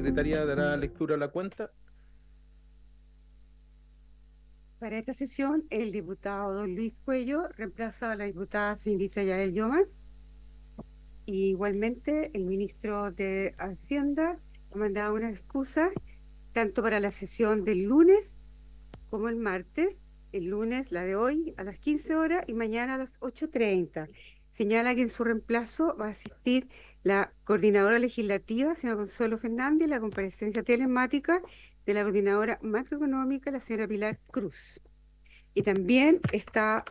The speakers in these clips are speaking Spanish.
secretaria dará lectura a la cuenta. Para esta sesión, el diputado don Luis Cuello reemplaza a la diputada señorita Yael Llomas. Y igualmente, el ministro de Hacienda ha mandado unas excusas tanto para la sesión del lunes como el martes. El lunes, la de hoy, a las 15 horas y mañana a las 8:30. Señala que en su reemplazo va a asistir la coordinadora legislativa, señora Consuelo Fernández, y la comparecencia telemática de la coordinadora macroeconómica, la señora Pilar Cruz. Y también está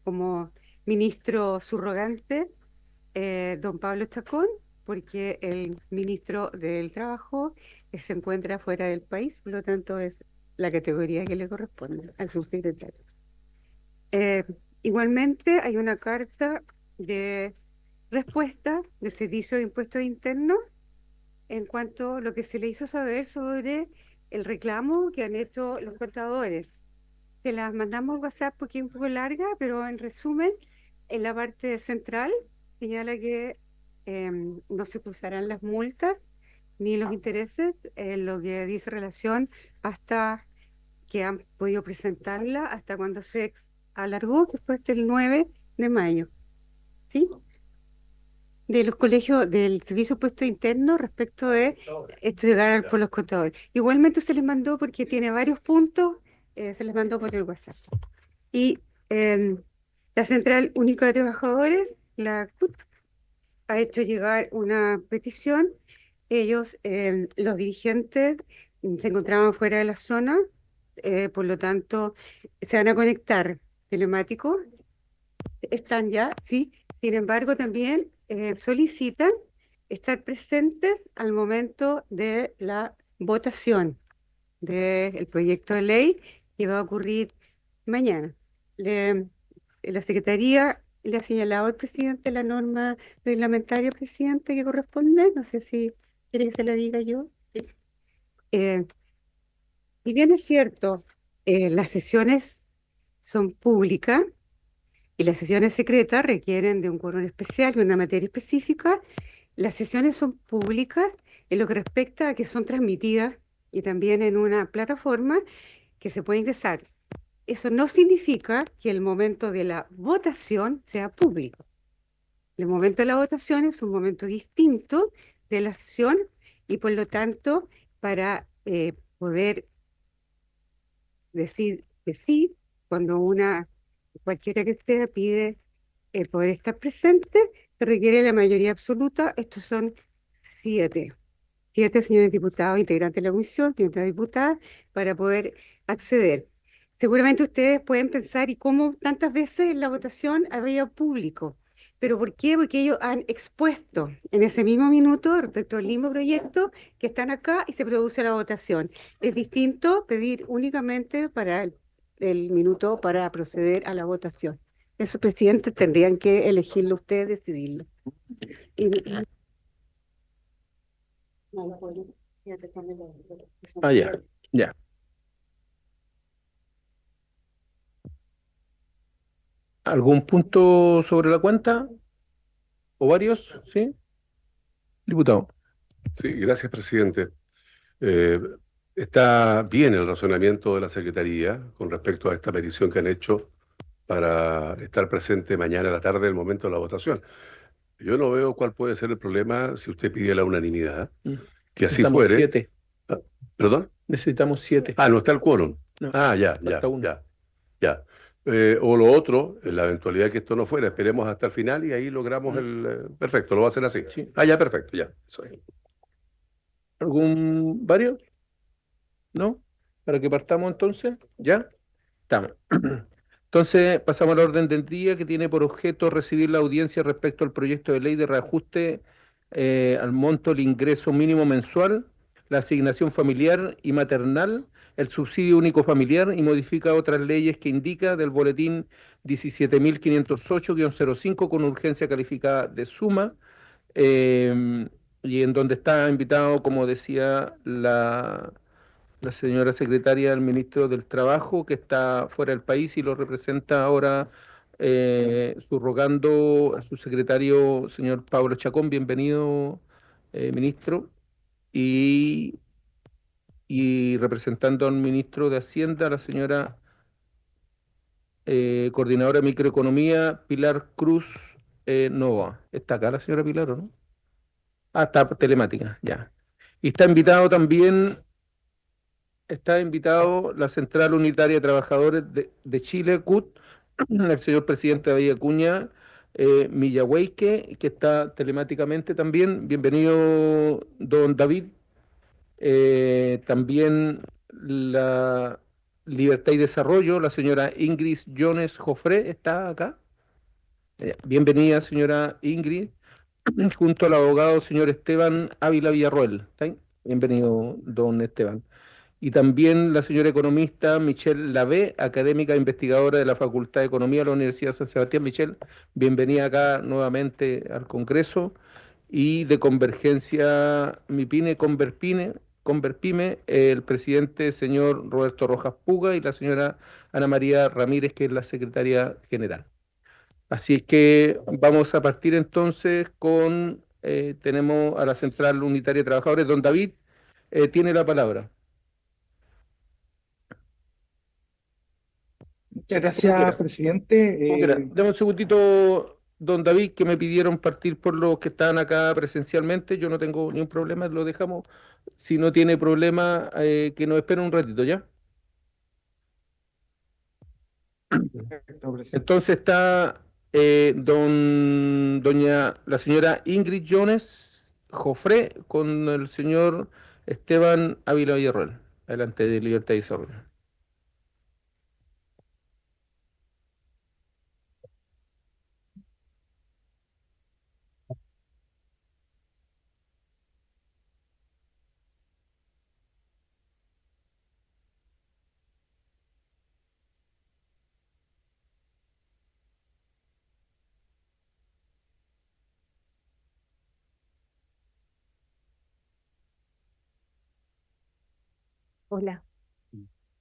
como ministro subrogante don Pablo Chacón, porque el ministro del Trabajo se encuentra fuera del país, por lo tanto es la categoría que le corresponde al subsecretario. Eh, Igualmente hay una carta de respuesta del Servicio de Impuestos Internos en cuanto a lo que se le hizo saber sobre el reclamo que han hecho los contadores. Se las mandamos al WhatsApp porque es un poco larga, pero en resumen, en la parte central señala que no se cruzarán las multas ni los intereses en lo que dice relación hasta que han podido presentarla, hasta cuando se alargó, que fue hasta el 9 de mayo, ¿sí? De los colegios del Servicio de Puesto Interno respecto de entregar por los contadores. Igualmente se les mandó porque tiene varios puntos, se les mandó por el WhatsApp. Y la Central Única de Trabajadores, la CUT, ha hecho llegar una petición. Ellos, los dirigentes, se encontraban fuera de la zona, por lo tanto, se van a conectar telemáticos, están ya, ¿sí? Sin embargo, también solicitan estar presentes al momento de la votación del proyecto de ley que va a ocurrir mañana. La Secretaría le ha señalado al presidente la norma reglamentaria, presidente, que corresponde. No sé si quiere que se la diga yo. Sí. Eh, y bien es cierto, las sesiones son públicas y las sesiones secretas requieren de un quórum especial y una materia específica. Las sesiones son públicas en lo que respecta a que son transmitidas y también en una plataforma que se puede ingresar. Eso no significa que el momento de la votación sea público. El momento de la votación es un momento distinto de la sesión y por lo tanto, para poder decir que sí, cuando cualquiera que sea pide poder estar presente, se requiere la mayoría absoluta. Estos son siete. Siete señores diputados, integrantes de la comisión, y otra diputada, para poder acceder. Seguramente ustedes pueden pensar, ¿y cómo tantas veces en la votación había público? ¿Pero por qué? Porque ellos han expuesto en ese mismo minuto respecto al mismo proyecto que están acá y se produce la votación. Es distinto pedir únicamente para el minuto para proceder a la votación. Esos presidentes tendrían que elegirlo ustedes, decidirlo. Y no, ya te cambié Ah, ya, ya. ¿Algún punto sobre la cuenta? ¿O varios? ¿Sí? Diputado. Sí, gracias, presidente. Eh, Está bien el razonamiento de la Secretaría con respecto a esta petición que han hecho para estar presente mañana a la tarde, el momento de la votación. Yo no veo cuál puede ser el problema si usted pide la unanimidad, que así Necesitamos fuere. 7. Ah, ¿perdón? Necesitamos 7. Ah, no está el quórum. No, Ah, ya, falta ya, uno. ya, ya. O lo otro, en la eventualidad que esto no fuera, esperemos hasta el final y ahí logramos el... perfecto, lo va a hacer así. Sí. Ah, ya, perfecto, ya. Eso es. ¿Algún varios? ¿No? Para que partamos entonces. ¿Ya? Estamos. Entonces, pasamos al orden del día que tiene por objeto recibir la audiencia respecto al proyecto de ley de reajuste al monto del ingreso mínimo mensual, la asignación familiar y maternal, el subsidio único familiar y modifica otras leyes que indica del boletín 17.508-05 con urgencia calificada de suma, y en donde está invitado, como decía la señora secretaria del ministro del Trabajo, que está fuera del país y lo representa ahora subrogando a su secretario, señor Pablo Chacón. Bienvenido, ministro. y, y representando al ministro de Hacienda, la señora coordinadora de microeconomía, Pilar Cruz Nova. ¿Está acá la señora Pilar o no? Ah, está telemática, ya. Y está invitado la Central Unitaria de Trabajadores de Chile, CUT, el señor presidente David Acuña Millahueque, que está telemáticamente también. Bienvenido, don David. También la Libertad y Desarrollo, la señora Ingrid Jones Jofré, está acá. Bienvenida, señora Ingrid, junto al abogado señor Esteban Ávila Villarroel. ¿Está ahí? Bienvenido, don Esteban. Y también la señora economista Michelle Lavé, académica e investigadora de la Facultad de Economía de la Universidad de San Sebastián. Michelle, bienvenida acá nuevamente al Congreso. Y de Convergencia MIPINE, Converpime, el presidente señor Roberto Rojas Puga y la señora Ana María Ramírez, que es la secretaria general. Así es que vamos a partir entonces tenemos a la Central Unitaria de Trabajadores. Don David tiene la palabra. Muchas Como quiera, gracias, presidente. como quiera. Dame un segundito, don David, que me pidieron partir por los que están acá presencialmente. Yo no tengo ningún problema, lo dejamos. Si no tiene problema, que nos esperen un ratito, ¿ya? Perfecto, presidente. Entonces está la señora Ingrid Jones Jofré con el señor Esteban Ávila Villarroel. Adelante, de Libertad y Desarrollo. Hola,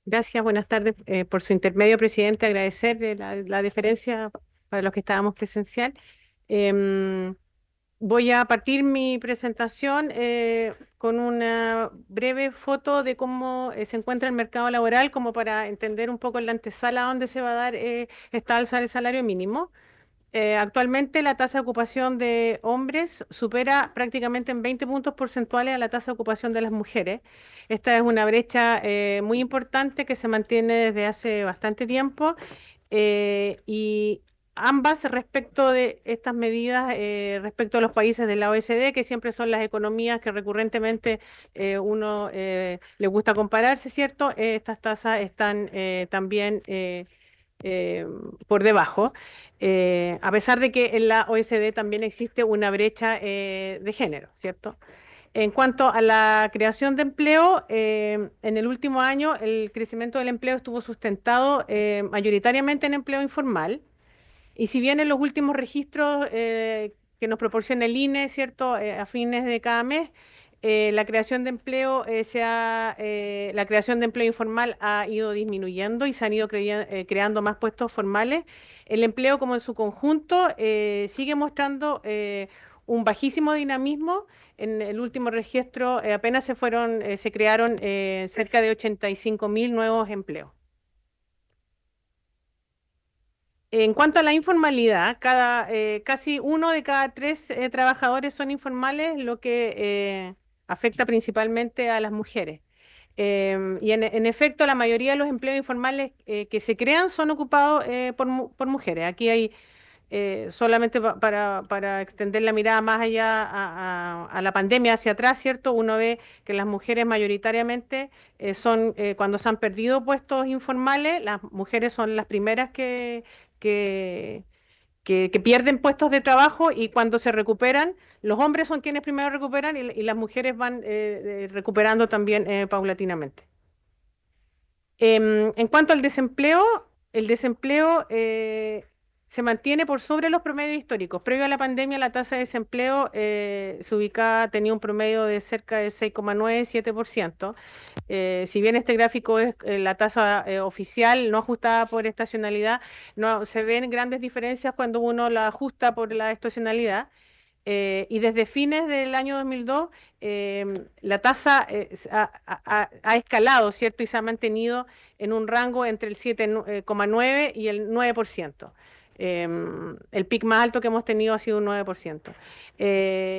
gracias, buenas tardes. Por su intermedio, presidente, agradecer la deferencia para los que estábamos presencial. Em, Voy a partir mi presentación con una breve foto de cómo se encuentra el mercado laboral, como para entender un poco en la antesala dónde se va a dar esta alza del salario mínimo. Actualmente la tasa de ocupación de hombres supera prácticamente en 20 puntos porcentuales a la tasa de ocupación de las mujeres. Esta es una brecha muy importante que se mantiene desde hace bastante tiempo y ambas respecto de estas medidas, respecto a los países de la OECD, que siempre son las economías que recurrentemente uno le gusta compararse, ¿cierto? Estas tasas están también eh, por debajo, a pesar de que en la OECD también existe una brecha de género, ¿cierto? En cuanto a la creación de empleo, en el último año el crecimiento del empleo estuvo sustentado mayoritariamente en empleo informal. Y si bien en los últimos registros que nos proporciona el INE, ¿cierto? A fines de cada mes, la creación de empleo la creación de empleo informal ha ido disminuyendo y se han ido creando más puestos formales. El empleo como en su conjunto sigue mostrando un bajísimo dinamismo. En el último registro apenas se crearon cerca de 85.000 nuevos empleos. En cuanto a la informalidad, casi uno de cada tres trabajadores son informales, lo que afecta principalmente a las mujeres. Y en efecto, la mayoría de los empleos informales que se crean son ocupados por mujeres. Aquí hay, solamente para extender la mirada más allá a la pandemia hacia atrás, ¿cierto? Uno ve que las mujeres mayoritariamente cuando se han perdido puestos informales, las mujeres son las primeras que, que pierden puestos de trabajo y cuando se recuperan, los hombres son quienes primero recuperan y las mujeres van recuperando también paulatinamente. En cuanto al desempleo, el desempleo se mantiene por sobre los promedios históricos. Previo a la pandemia, la tasa de desempleo tenía un promedio de cerca de 6,9, 7%. Si bien este gráfico es la tasa oficial, no ajustada por estacionalidad, no se ven grandes diferencias cuando uno la ajusta por la estacionalidad. Y desde fines del año 2002, la tasa ha escalado, ¿cierto? Y se ha mantenido en un rango entre el 7,9 y el 9%. El pic más alto que hemos tenido ha sido un 9%.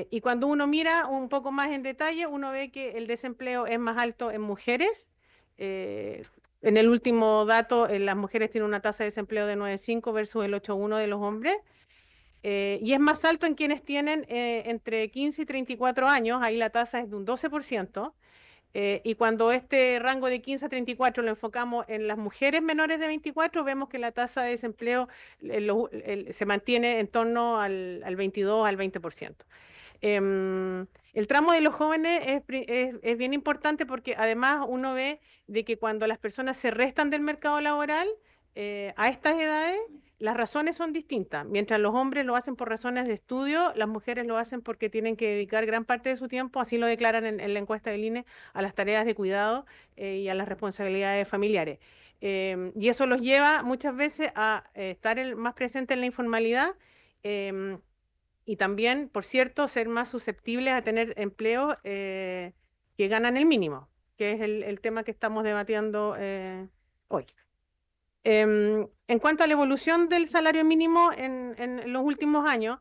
Y cuando uno mira un poco más en detalle, uno ve que el desempleo es más alto en mujeres. En el último dato, las mujeres tienen una tasa de desempleo de 9,5 versus el 8,1 de los hombres. Y es más alto en quienes tienen entre 15 y 34 años, ahí la tasa es de un 12%. Y cuando este rango de 15 a 34 lo enfocamos en las mujeres menores de 24, vemos que la tasa de desempleo se mantiene en torno al 22 al 20%. El tramo de los jóvenes es bien importante porque además uno ve de que cuando las personas se restan del mercado laboral, a estas edades, las razones son distintas. Mientras los hombres lo hacen por razones de estudio, las mujeres lo hacen porque tienen que dedicar gran parte de su tiempo, así lo declaran en la encuesta del INE, a las tareas de cuidado y a las responsabilidades familiares. Y eso los lleva muchas veces a estar más presentes en la informalidad. em, y también, por cierto, ser más susceptibles a tener empleos que ganan el mínimo, que es el tema que estamos debatiendo hoy. En cuanto a la evolución del salario mínimo en los últimos años,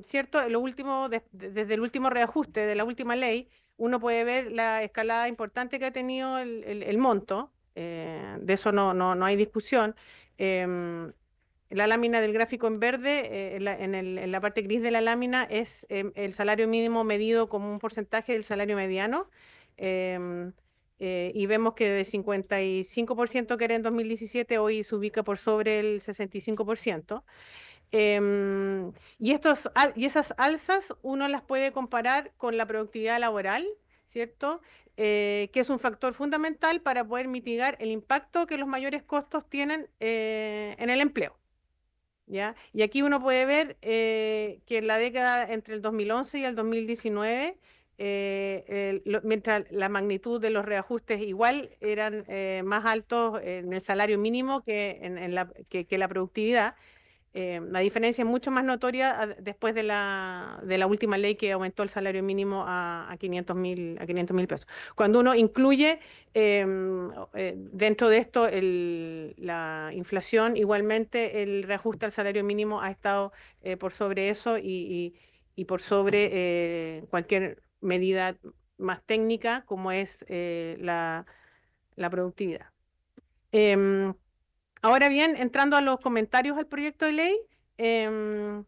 ¿cierto? Desde el último reajuste de la última ley, uno puede ver la escalada importante que ha tenido el monto, de eso no hay discusión. Em, la lámina del gráfico en verde, en la parte gris de la lámina, es el salario mínimo medido como un porcentaje del salario mediano. em, y vemos que de 55% que era en 2017, hoy se ubica por sobre el 65%. Y esas alzas uno las puede comparar con la productividad laboral, ¿cierto? Que es un factor fundamental para poder mitigar el impacto que los mayores costos tienen en el empleo. ¿Ya? Y aquí uno puede ver que en la década entre el 2011 y el 2019, mientras la magnitud de los reajustes igual eran más altos en el salario mínimo que la productividad, la diferencia es mucho más notoria después de la última ley que aumentó el salario mínimo a 500.000 pesos. Cuando uno incluye dentro de esto la inflación, igualmente el reajuste al salario mínimo ha estado por sobre eso y por sobre cualquier medida más técnica como es la productividad. Em, Ahora bien, entrando a los comentarios al proyecto de ley, en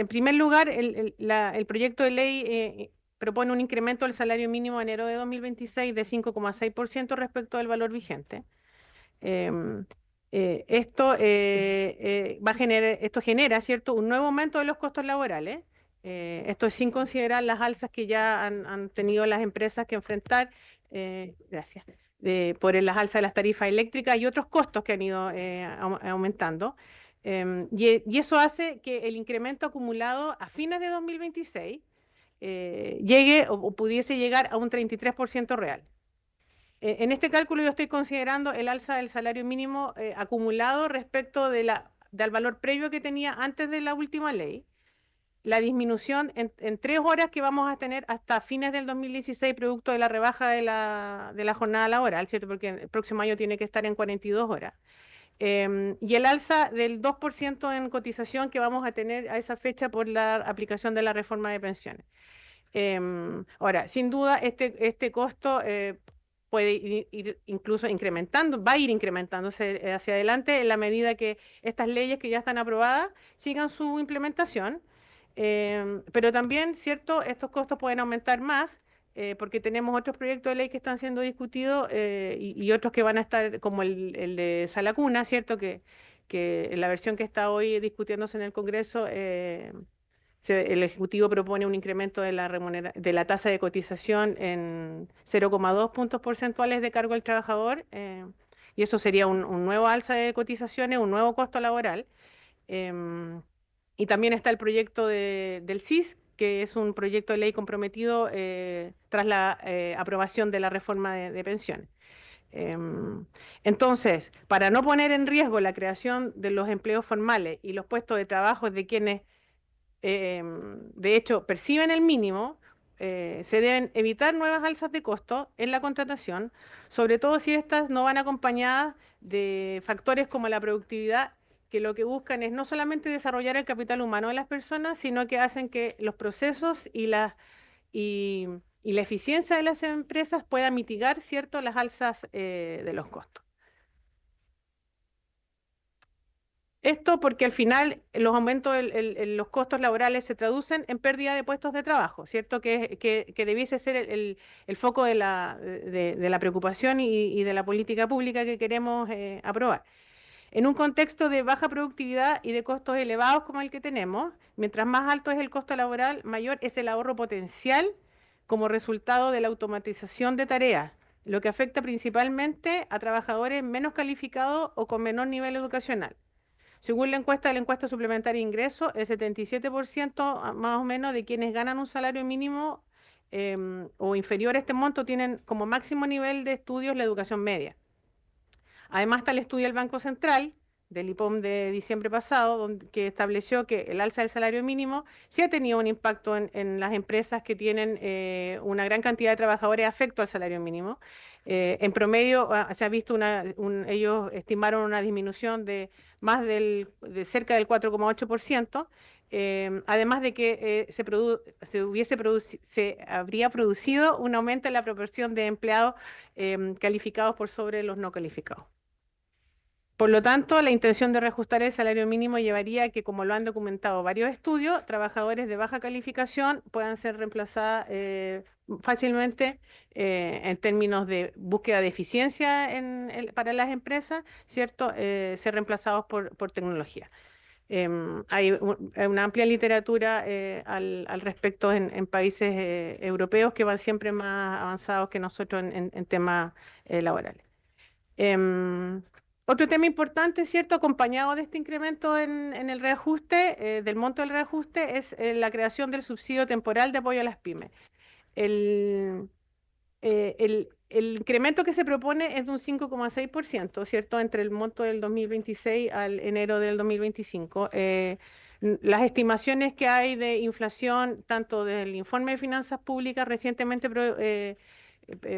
primer lugar, el proyecto de ley propone un incremento del salario mínimo en enero de 2026 de 5,6% respecto al valor vigente. Em, esto genera, ¿cierto?, un nuevo aumento de los costos laborales. Esto es sin considerar las alzas que ya han tenido las empresas que enfrentar. Gracias. Por las alzas de las tarifas eléctricas y otros costos que han ido aumentando. Y eso hace que el incremento acumulado a fines de 2026 llegue o pudiese llegar a un 33% real. En este cálculo yo estoy considerando el alza del salario mínimo acumulado respecto del valor previo que tenía antes de la última ley, la disminución en 3 horas que vamos a tener hasta fines del 2016 producto de la rebaja de la jornada laboral, ¿cierto? Porque el próximo año tiene que estar en 42 horas. Y el alza del 2% en cotización que vamos a tener a esa fecha por la aplicación de la reforma de pensiones. Ahora, sin duda, este costo puede ir incluso incrementando, va a ir incrementándose hacia adelante en la medida que estas leyes que ya están aprobadas sigan su implementación. Pero también, ¿cierto? Estos costos pueden aumentar más porque tenemos otros proyectos de ley que están siendo discutidos y otros que van a estar, como el de Salacuna, ¿cierto? Que en la versión que está hoy discutiéndose en el Congreso, el Ejecutivo propone un incremento de la tasa de cotización en 0,2 puntos porcentuales de cargo al trabajador, y eso sería un nuevo alza de cotizaciones, un nuevo costo laboral. Em, y también está el proyecto del CIS, que es un proyecto de ley comprometido tras la aprobación de la reforma de pensiones. Entonces, para no poner en riesgo la creación de los empleos formales y los puestos de trabajo de quienes de hecho, perciben el mínimo, se deben evitar nuevas alzas de costo en la contratación, sobre todo si estas no van acompañadas de factores como la productividad, que lo que buscan es no solamente desarrollar el capital humano de las personas, sino que hacen que los procesos y, y la eficiencia de las empresas pueda mitigar, ¿cierto?, las alzas de los costos. Esto porque al final los aumentos en los costos laborales se traducen en pérdida de puestos de trabajo, ¿cierto? Que debiese ser el foco de la preocupación y de la política pública que queremos aprobar. En un contexto de baja productividad y de costos elevados como el que tenemos, mientras más alto es el costo laboral, mayor es el ahorro potencial como resultado de la automatización de tareas, lo que afecta principalmente a trabajadores menos calificados o con menor nivel educacional. Según la encuesta suplementaria de ingresos, el 77% más o menos de quienes ganan un salario mínimo o inferior a este monto tienen como máximo nivel de estudios la educación media. Además está el estudio del Banco Central, del IPOM de diciembre pasado, que estableció que el alza del salario mínimo sí ha tenido un impacto en las empresas que tienen una gran cantidad de trabajadores afecto al salario mínimo. En promedio se ha visto ellos estimaron una disminución de de cerca del 4,8%. Además de que se habría producido un aumento en la proporción de empleados calificados por sobre los no calificados. Por lo tanto, la intención de reajustar el salario mínimo llevaría a que, como lo han documentado varios estudios, trabajadores de baja calificación puedan ser reemplazados fácilmente en términos de búsqueda de eficiencia para las empresas, ¿cierto? Ser reemplazados por tecnología. Hay una amplia literatura al respecto en países europeos que van siempre más avanzados que nosotros en temas laborales. Otro tema importante, ¿cierto?, acompañado de este incremento en el reajuste, del monto del reajuste, es la creación del subsidio temporal de apoyo a las pymes. El, el incremento que se propone es de un 5,6%, ¿cierto?, entre el monto del 2026 al enero del 2025. Las estimaciones que hay de inflación, tanto del informe de finanzas públicas recientemente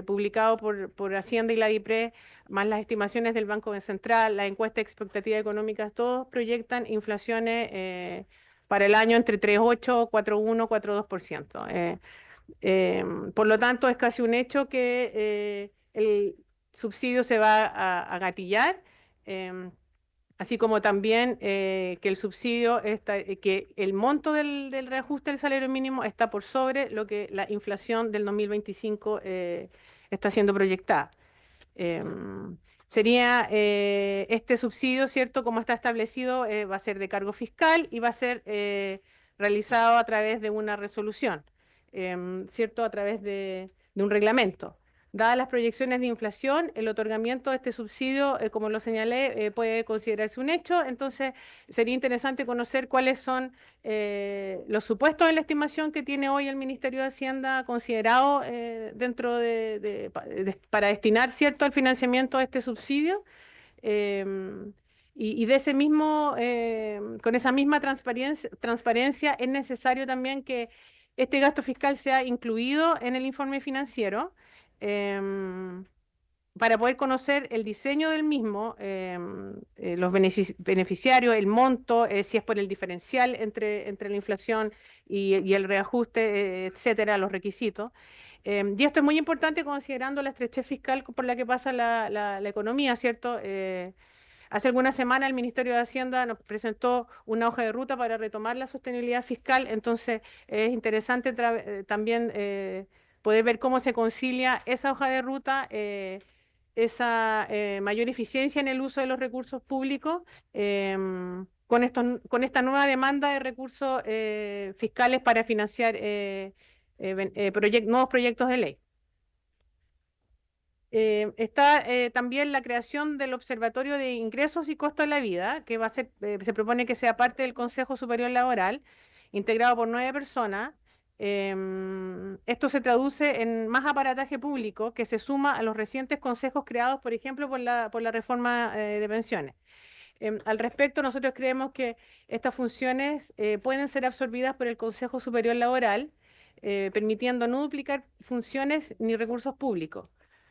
publicado por Hacienda y la DIPRE, más las estimaciones del Banco Central, la encuesta de expectativas económicas, todos proyectan inflaciones para el año entre 3,8, 4,1, 4,2%. Por lo tanto, es casi un hecho que el subsidio se va a gatillar, así como también que el subsidio, que el monto del reajuste del salario mínimo está por sobre lo que la inflación del 2025 está siendo proyectada. Sería este subsidio, ¿cierto? Como está establecido, va a ser de cargo fiscal y va a ser realizado a través de una resolución, ¿cierto? A través de un reglamento. Dadas las proyecciones de inflación, el otorgamiento de este subsidio, como lo señalé, puede considerarse un hecho. Entonces, sería interesante conocer cuáles son los supuestos en la estimación que tiene hoy el Ministerio de Hacienda considerado dentro para destinar, ¿cierto?, al financiamiento de este subsidio. Y de ese mismo, con esa misma transparencia, es necesario también que este gasto fiscal sea incluido en el informe financiero para poder conocer el diseño del mismo, los beneficiarios, el monto, si es por el diferencial entre la inflación y el reajuste, etcétera, los requisitos. Y esto es muy importante considerando la estrechez fiscal por la que pasa la economía, ¿cierto? Hace algunas semanas el Ministerio de Hacienda nos presentó una hoja de ruta para retomar la sostenibilidad fiscal, entonces es interesante también poder ver cómo se concilia esa hoja de ruta, esa mayor eficiencia en el uso de los recursos públicos con esta nueva demanda de recursos fiscales para financiar nuevos proyectos de ley. Está también la creación del Observatorio de Ingresos y Costos de la Vida, que va a ser, se propone que sea parte del Consejo Superior Laboral, integrado por 9 personas. Esto se traduce en más aparataje público que se suma a los recientes consejos creados, por ejemplo, por la reforma de pensiones. Al respecto, nosotros creemos que estas funciones pueden ser absorbidas por el Consejo Superior Laboral, permitiendo no duplicar funciones ni recursos públicos.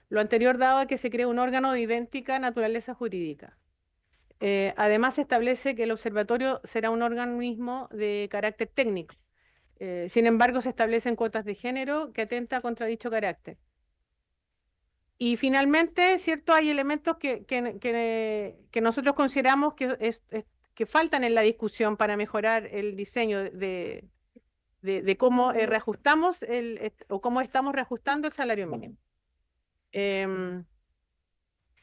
Lo anterior dado a que se cree un órgano de idéntica naturaleza jurídica. Además, se establece que el observatorio será un organismo de carácter técnico. Sin embargo, se establecen cuotas de género que atenta contra dicho carácter. Y finalmente, ¿cierto? Hay elementos que nosotros consideramos que faltan en la discusión para mejorar el diseño de cómo reajustamos o cómo estamos reajustando el salario mínimo. Em,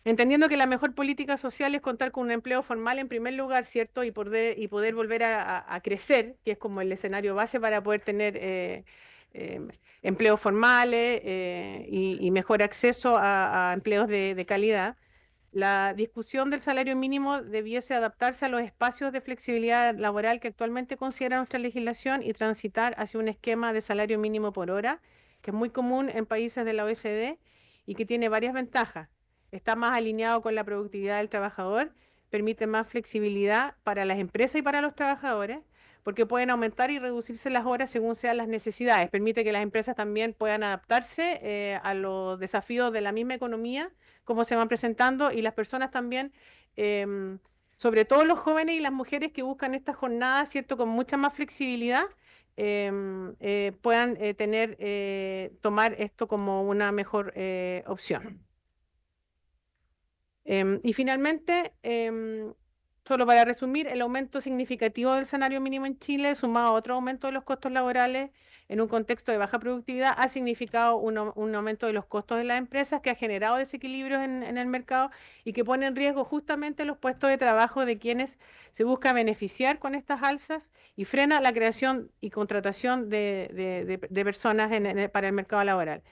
Entendiendo que la mejor política social es contar con un empleo formal en primer lugar, ¿cierto? Y poder volver a crecer, que es como el escenario base para poder tener em, empleos formales y mejor acceso a empleos de calidad. La discusión del salario mínimo debiese adaptarse a los espacios de flexibilidad laboral que actualmente considera nuestra legislación y transitar hacia un esquema de salario mínimo por hora, que es muy común en países de la OECD y que tiene varias ventajas. Está más alineado con la productividad del trabajador, permite más flexibilidad para las empresas y para los trabajadores, porque pueden aumentar y reducirse las horas según sean las necesidades. Permite que las empresas también puedan adaptarse a los desafíos de la misma economía, como se van presentando, y las personas también, sobre todo los jóvenes y las mujeres que buscan estas jornadas, ¿cierto?, con mucha más flexibilidad, puedan tomar esto como una mejor opción. Y finalmente, solo para resumir, el aumento significativo del salario mínimo en Chile, sumado a otro aumento de los costos laborales en un contexto de baja productividad, ha significado un aumento de los costos de las empresas que ha generado desequilibrios en el mercado y que pone en riesgo justamente los puestos de trabajo de quienes se busca beneficiar con estas alzas y frena la creación y contratación de personas para el mercado laboral.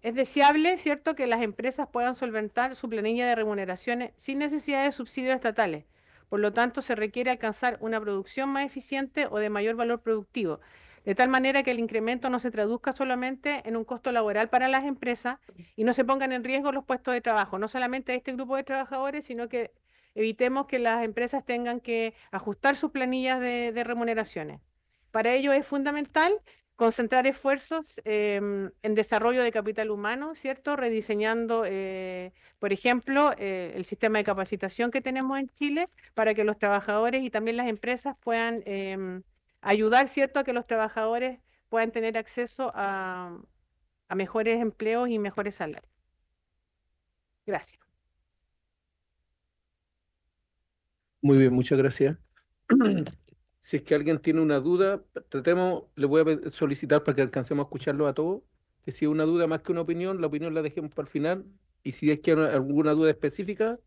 Es deseable, ¿cierto?, que las empresas puedan solventar su planilla de remuneraciones sin necesidad de subsidios estatales. Por lo tanto, se requiere alcanzar una producción más eficiente o de mayor valor productivo, de tal manera que el incremento no se traduzca solamente en un costo laboral para las empresas y no se pongan en riesgo los puestos de trabajo, no solamente de este grupo de trabajadores, sino que evitemos que las empresas tengan que ajustar sus planillas de remuneraciones. Para ello es fundamental concentrar esfuerzos en desarrollo de capital humano, ¿cierto? Rediseñando, por ejemplo, el sistema de capacitación que tenemos en Chile para que los trabajadores y también las empresas puedan ayudar, ¿cierto?, a que los trabajadores puedan tener acceso a mejores empleos y mejores salarios. Gracias. Muy bien, muchas gracias. Si es que alguien tiene una duda, le voy a solicitar para que alcancemos a escucharlo a todos, que si hay una duda más que una opinión, la opinión la dejemos para el final, y si es que hay alguna duda específica,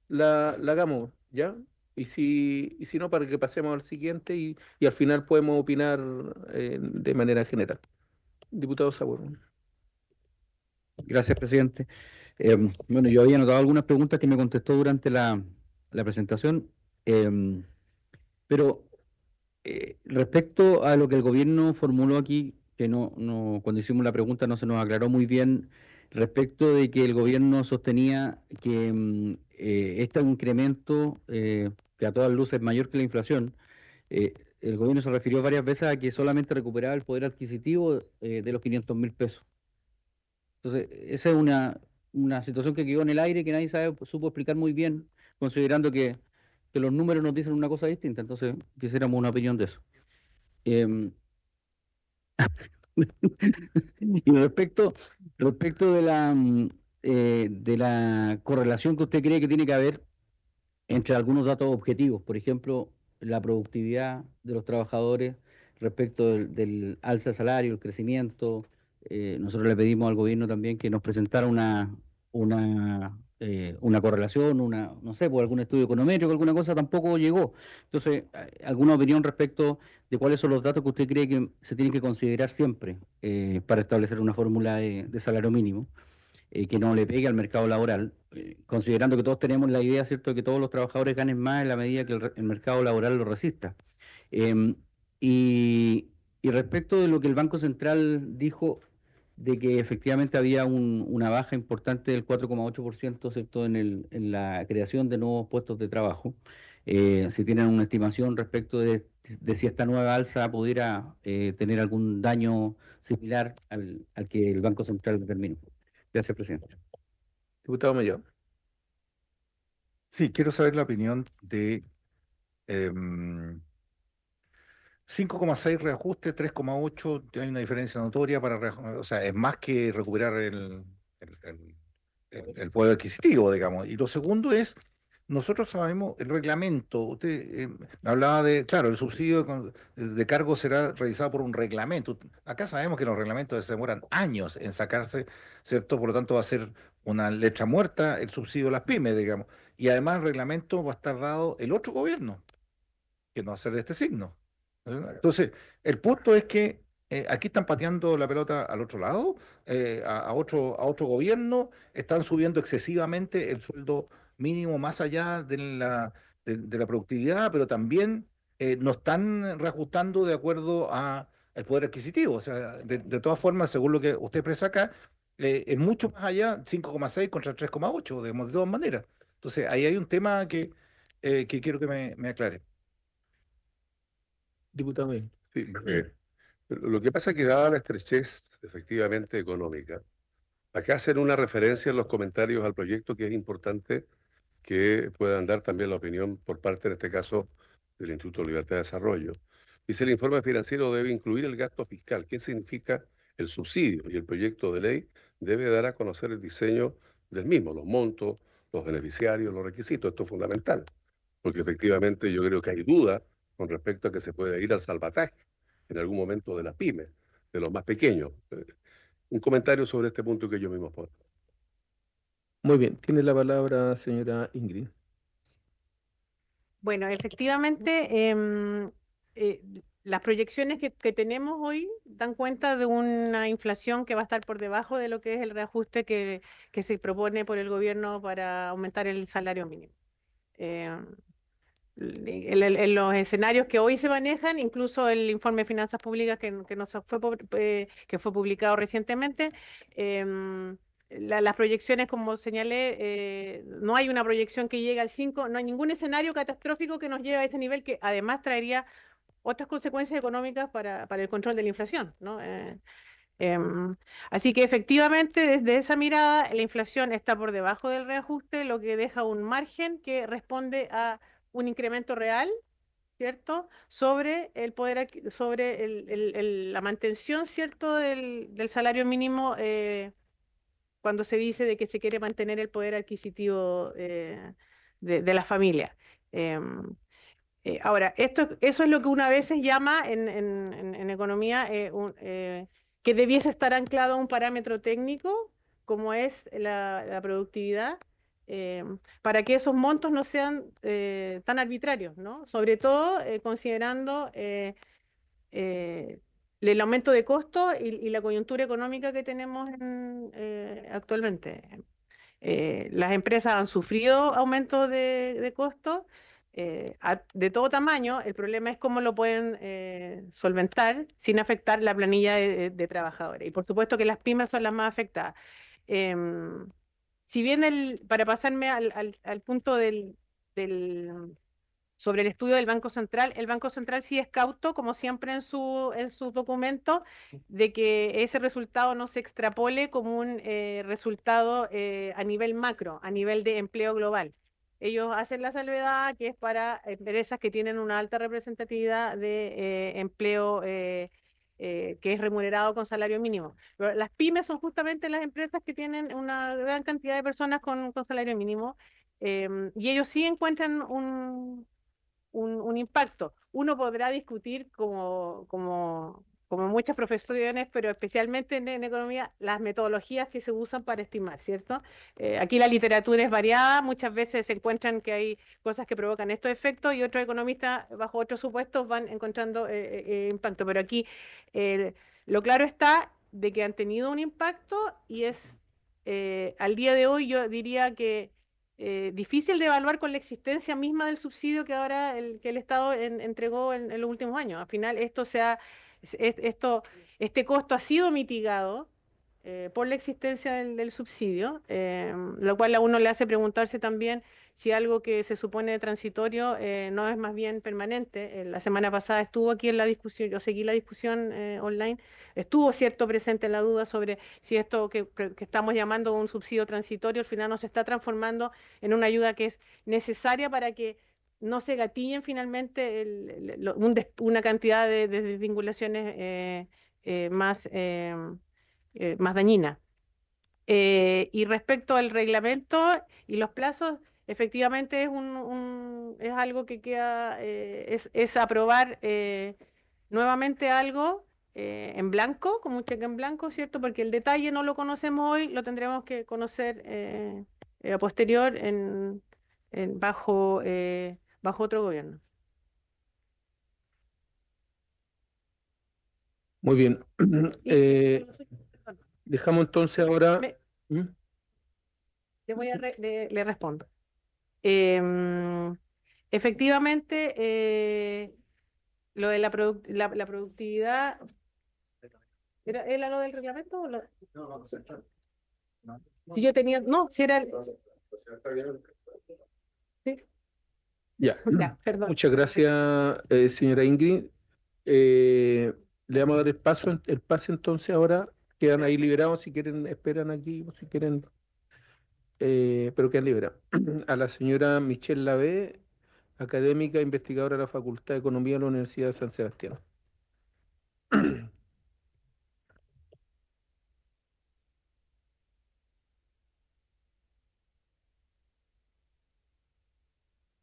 la hagamos, ¿ya? Y si no, para que pasemos al siguiente y al final podemos opinar de manera general. Diputado Sabueso. Gracias, presidente. Bueno, yo había anotado algunas preguntas que me contestó durante la presentación, pero respecto a lo que el gobierno formuló aquí, que cuando hicimos la pregunta no se nos aclaró muy bien, respecto de que el gobierno sostenía que este incremento, que a todas luces es mayor que la inflación, el gobierno se refirió varias veces a que solamente recuperaba el poder adquisitivo de los 500.000 pesos. Entonces, esa es una situación que quedó en el aire, que nadie supo explicar muy bien, considerando que los números nos dicen una cosa distinta. Entonces, quisiéramos una opinión de eso. Em, y respecto de la correlación que usted cree que tiene que haber entre algunos datos objetivos, por ejemplo, la productividad de los trabajadores respecto del alza de salario, el crecimiento. Nosotros le pedimos al gobierno también que nos presentara una correlación, no sé, por algún estudio econométrico, alguna cosa, tampoco llegó. Entonces, ¿alguna opinión respecto de cuáles son los datos que usted cree que se tienen que considerar siempre para establecer una fórmula de salario mínimo? Que no le pegue al mercado laboral, considerando que todos tenemos la idea, ¿cierto?, de que todos los trabajadores ganen más en la medida que el mercado laboral lo resista. Em, y, y respecto de lo que el Banco Central dijo, de que efectivamente había una baja importante del 4,8%, ¿cierto?, en la creación de nuevos puestos de trabajo. si tienen una estimación respecto de si esta nueva alza pudiera tener algún daño similar al que el Banco Central determinó. Gracias, presidente. Diputado Mayor. Sí, quiero saber la opinión de 5,6 reajuste, 3,8, hay una diferencia notoria o sea, es más que recuperar el- el- el poder adquisitivo, digamos. Y lo segundo es, nosotros sabemos el reglamento, usted me hablaba de, claro, el subsidio de cargo será realizado por un reglamento. Acá sabemos que los reglamentos se demoran años en sacarse, ¿cierto? Por lo tanto va a ser una letra muerta el subsidio a las pymes, digamos. Y además el reglamento va a estar dado el otro gobierno, que no va a ser de este signo. Entonces, el punto es que aquí están pateando la pelota al otro lado, a otro gobierno, están subiendo excesivamente el sueldo mínimo más allá de la productividad, pero también no están reajustando de acuerdo a el poder adquisitivo. O sea, de todas formas, según lo que usted expresa acá, es mucho más allá, 5,6 contra 3,8, digamos, de todas maneras. Entonces, ahí hay un tema que quiero que me aclare. Diputado Mayor. Sí, lo que pasa es que dada la estrechez efectivamente económica, acá hacen una referencia en los comentarios al proyecto que es importante que puedan dar también la opinión por parte, en este caso, del Instituto de Libertad de Desarrollo. Dice, el informe financiero debe incluir el gasto fiscal. ¿Qué significa el subsidio? Y el proyecto de ley debe dar a conocer el diseño del mismo, los montos, los beneficiarios, los requisitos. Esto es fundamental, porque efectivamente yo creo que hay duda con respecto a que se puede ir al salvataje en algún momento de las pymes, de los más pequeños. Un comentario sobre este punto que yo mismo pongo. Muy bien, tiene la palabra señora Ingrid. Bueno, efectivamente, eh, las proyecciones que tenemos hoy dan cuenta de una inflación que va a estar por debajo de lo que es el reajuste que se propone por el gobierno para aumentar el salario mínimo. Eh, en los escenarios que hoy se manejan, incluso el informe de finanzas públicas que fue publicado recientemente, las proyecciones, como señalé, no hay una proyección que llegue al 5, no hay ningún escenario catastrófico que nos lleve a ese nivel, que además traería otras consecuencias económicas para el control de la inflación, ¿no? Em, Así que efectivamente, desde esa mirada, la inflación está por debajo del reajuste, lo que deja un margen que responde a un incremento real, ¿cierto? Sobre el sobre la mantención, ¿cierto? Del salario mínimo, cuando se dice de que se quiere mantener el poder adquisitivo de la familia. Em, Ahora, eso es lo que uno a veces llama en economía que debiese estar anclado a un parámetro técnico, como es la productividad, eh, para que esos montos no sean tan arbitrarios, ¿no? Sobre todo considerando eh, el aumento de costos y la coyuntura económica que tenemos actualmente. Las empresas han sufrido aumentos de costos de todo tamaño. El problema es cómo lo pueden solventar sin afectar la planilla de trabajadores. Y por supuesto que las pymes son las más afectadas. Em, si bien para pasarme al punto sobre el estudio del Banco Central, el Banco Central sí es cauto, como siempre en sus documentos, de que ese resultado no se extrapole como un resultado a nivel macro, a nivel de empleo global. Ellos hacen la salvedad que es para empresas que tienen una alta representatividad de empleo que es remunerado con salario mínimo. Pero las pymes son justamente las empresas que tienen una gran cantidad de personas con salario mínimo, y ellos sí encuentran un impacto. Uno podrá discutir como muchas profesiones, pero especialmente en economía, las metodologías que se usan para estimar, ¿cierto? Aquí la literatura es variada, muchas veces se encuentran que hay cosas que provocan estos efectos y otros economistas, bajo otros supuestos, van encontrando impacto. Pero aquí eh, lo claro está de que han tenido un impacto y es, al día de hoy, yo diría que difícil de evaluar con la existencia misma del subsidio que ahora que el Estado entregó en los últimos años. Al final, este costo ha sido mitigado por la existencia del subsidio, lo cual a uno le hace preguntarse también si algo que se supone transitorio no es más bien permanente. La semana pasada estuvo aquí en la discusión, yo seguí la discusión online, estuvo cierto presente la duda sobre si esto que estamos llamando un subsidio transitorio al final no se está transformando en una ayuda que es necesaria para que no se gatillen finalmente una cantidad de desvinculaciones más dañinas. Y respecto al reglamento y los plazos, efectivamente es algo que queda, es aprobar nuevamente algo en blanco, como un cheque en blanco, ¿cierto? Porque el detalle no lo conocemos hoy, lo tendremos que conocer a posterior bajo otro gobierno. Muy bien. Y- Dejamos entonces ahora. Me- ¿Mm? le respondo. Efectivamente, lo de la productividad, ¿era lo del reglamento? Si yo tenía, no, si era el... Sí, Ya. ya, perdón. Muchas gracias, señora Ingrid. Le vamos a dar el pase entonces ahora. Quedan ahí liberados, si quieren, esperan aquí, o si quieren, pero quedan liberados. A la señora Michelle Lavé, académica, investigadora de la Facultad de Economía de la Universidad de San Sebastián.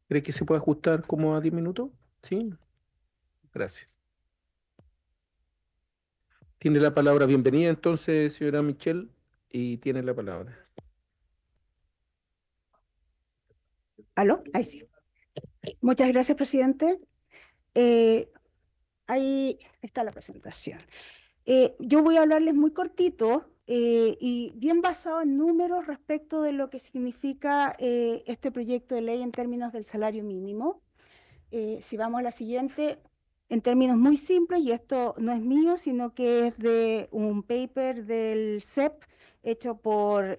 ¿Cree que se puede ajustar como a 10 minutos? Sí, gracias. Tiene la palabra. Bienvenida entonces, señora Michelle, y tiene la palabra. ¿Aló? Ahí sí. Muchas gracias, presidente. Eh, ahí está la presentación. Yo voy a hablarles muy cortito y bien basado en números respecto de lo que significa este proyecto de ley en términos del salario mínimo. Si vamos a la siguiente, en términos muy simples, y esto no es mío, sino que es de un paper del CEP hecho por,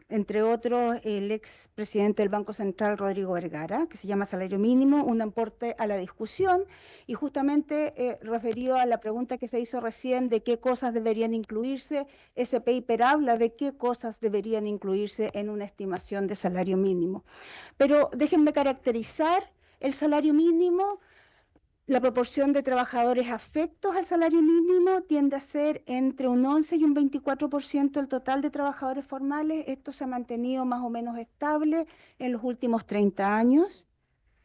entre otros, el ex presidente del Banco Central, Rodrigo Vergara, que se llama Salario Mínimo, un aporte a la discusión, y justamente referido a la pregunta que se hizo recién de qué cosas deberían incluirse, ese paper habla de qué cosas deberían incluirse en una estimación de salario mínimo. Pero déjenme caracterizar el salario mínimo. La proporción de trabajadores afectos al salario mínimo tiende a ser entre un 11 y un 24% del total de trabajadores formales. Esto se ha mantenido más o menos estable en los últimos 30 años.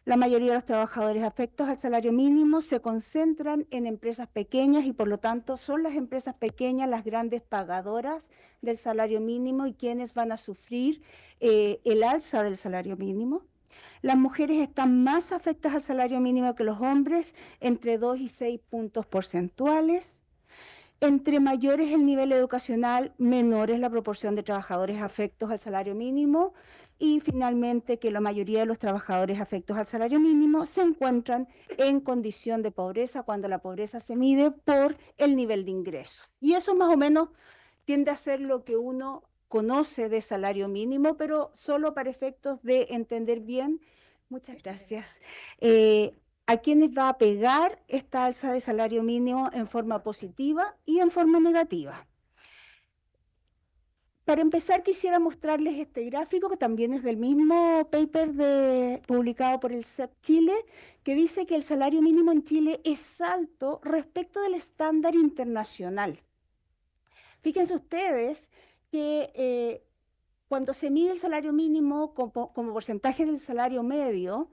La mayoría de los trabajadores afectos al salario mínimo se concentran en empresas pequeñas y por lo tanto son las empresas pequeñas las grandes pagadoras del salario mínimo y quienes van a sufrir el alza del salario mínimo. Las mujeres están más afectadas al salario mínimo que los hombres, entre 2 y 6 puntos porcentuales. Entre mayores el nivel educacional, menor es la proporción de trabajadores afectos al salario mínimo. Y finalmente que la mayoría de los trabajadores afectos al salario mínimo se encuentran en condición de pobreza cuando la pobreza se mide por el nivel de ingresos. Y eso más o menos tiende a ser lo que uno conoce de salario mínimo, pero solo para efectos de entender bien. Muchas gracias. ¿A quiénes va a pegar esta alza de salario mínimo en forma positiva y en forma negativa? Para empezar, quisiera mostrarles este gráfico, que también es del mismo paper publicado por el CEP Chile, que dice que el salario mínimo en Chile es alto respecto del estándar internacional. Fíjense ustedes que cuando se mide el salario mínimo como porcentaje del salario medio,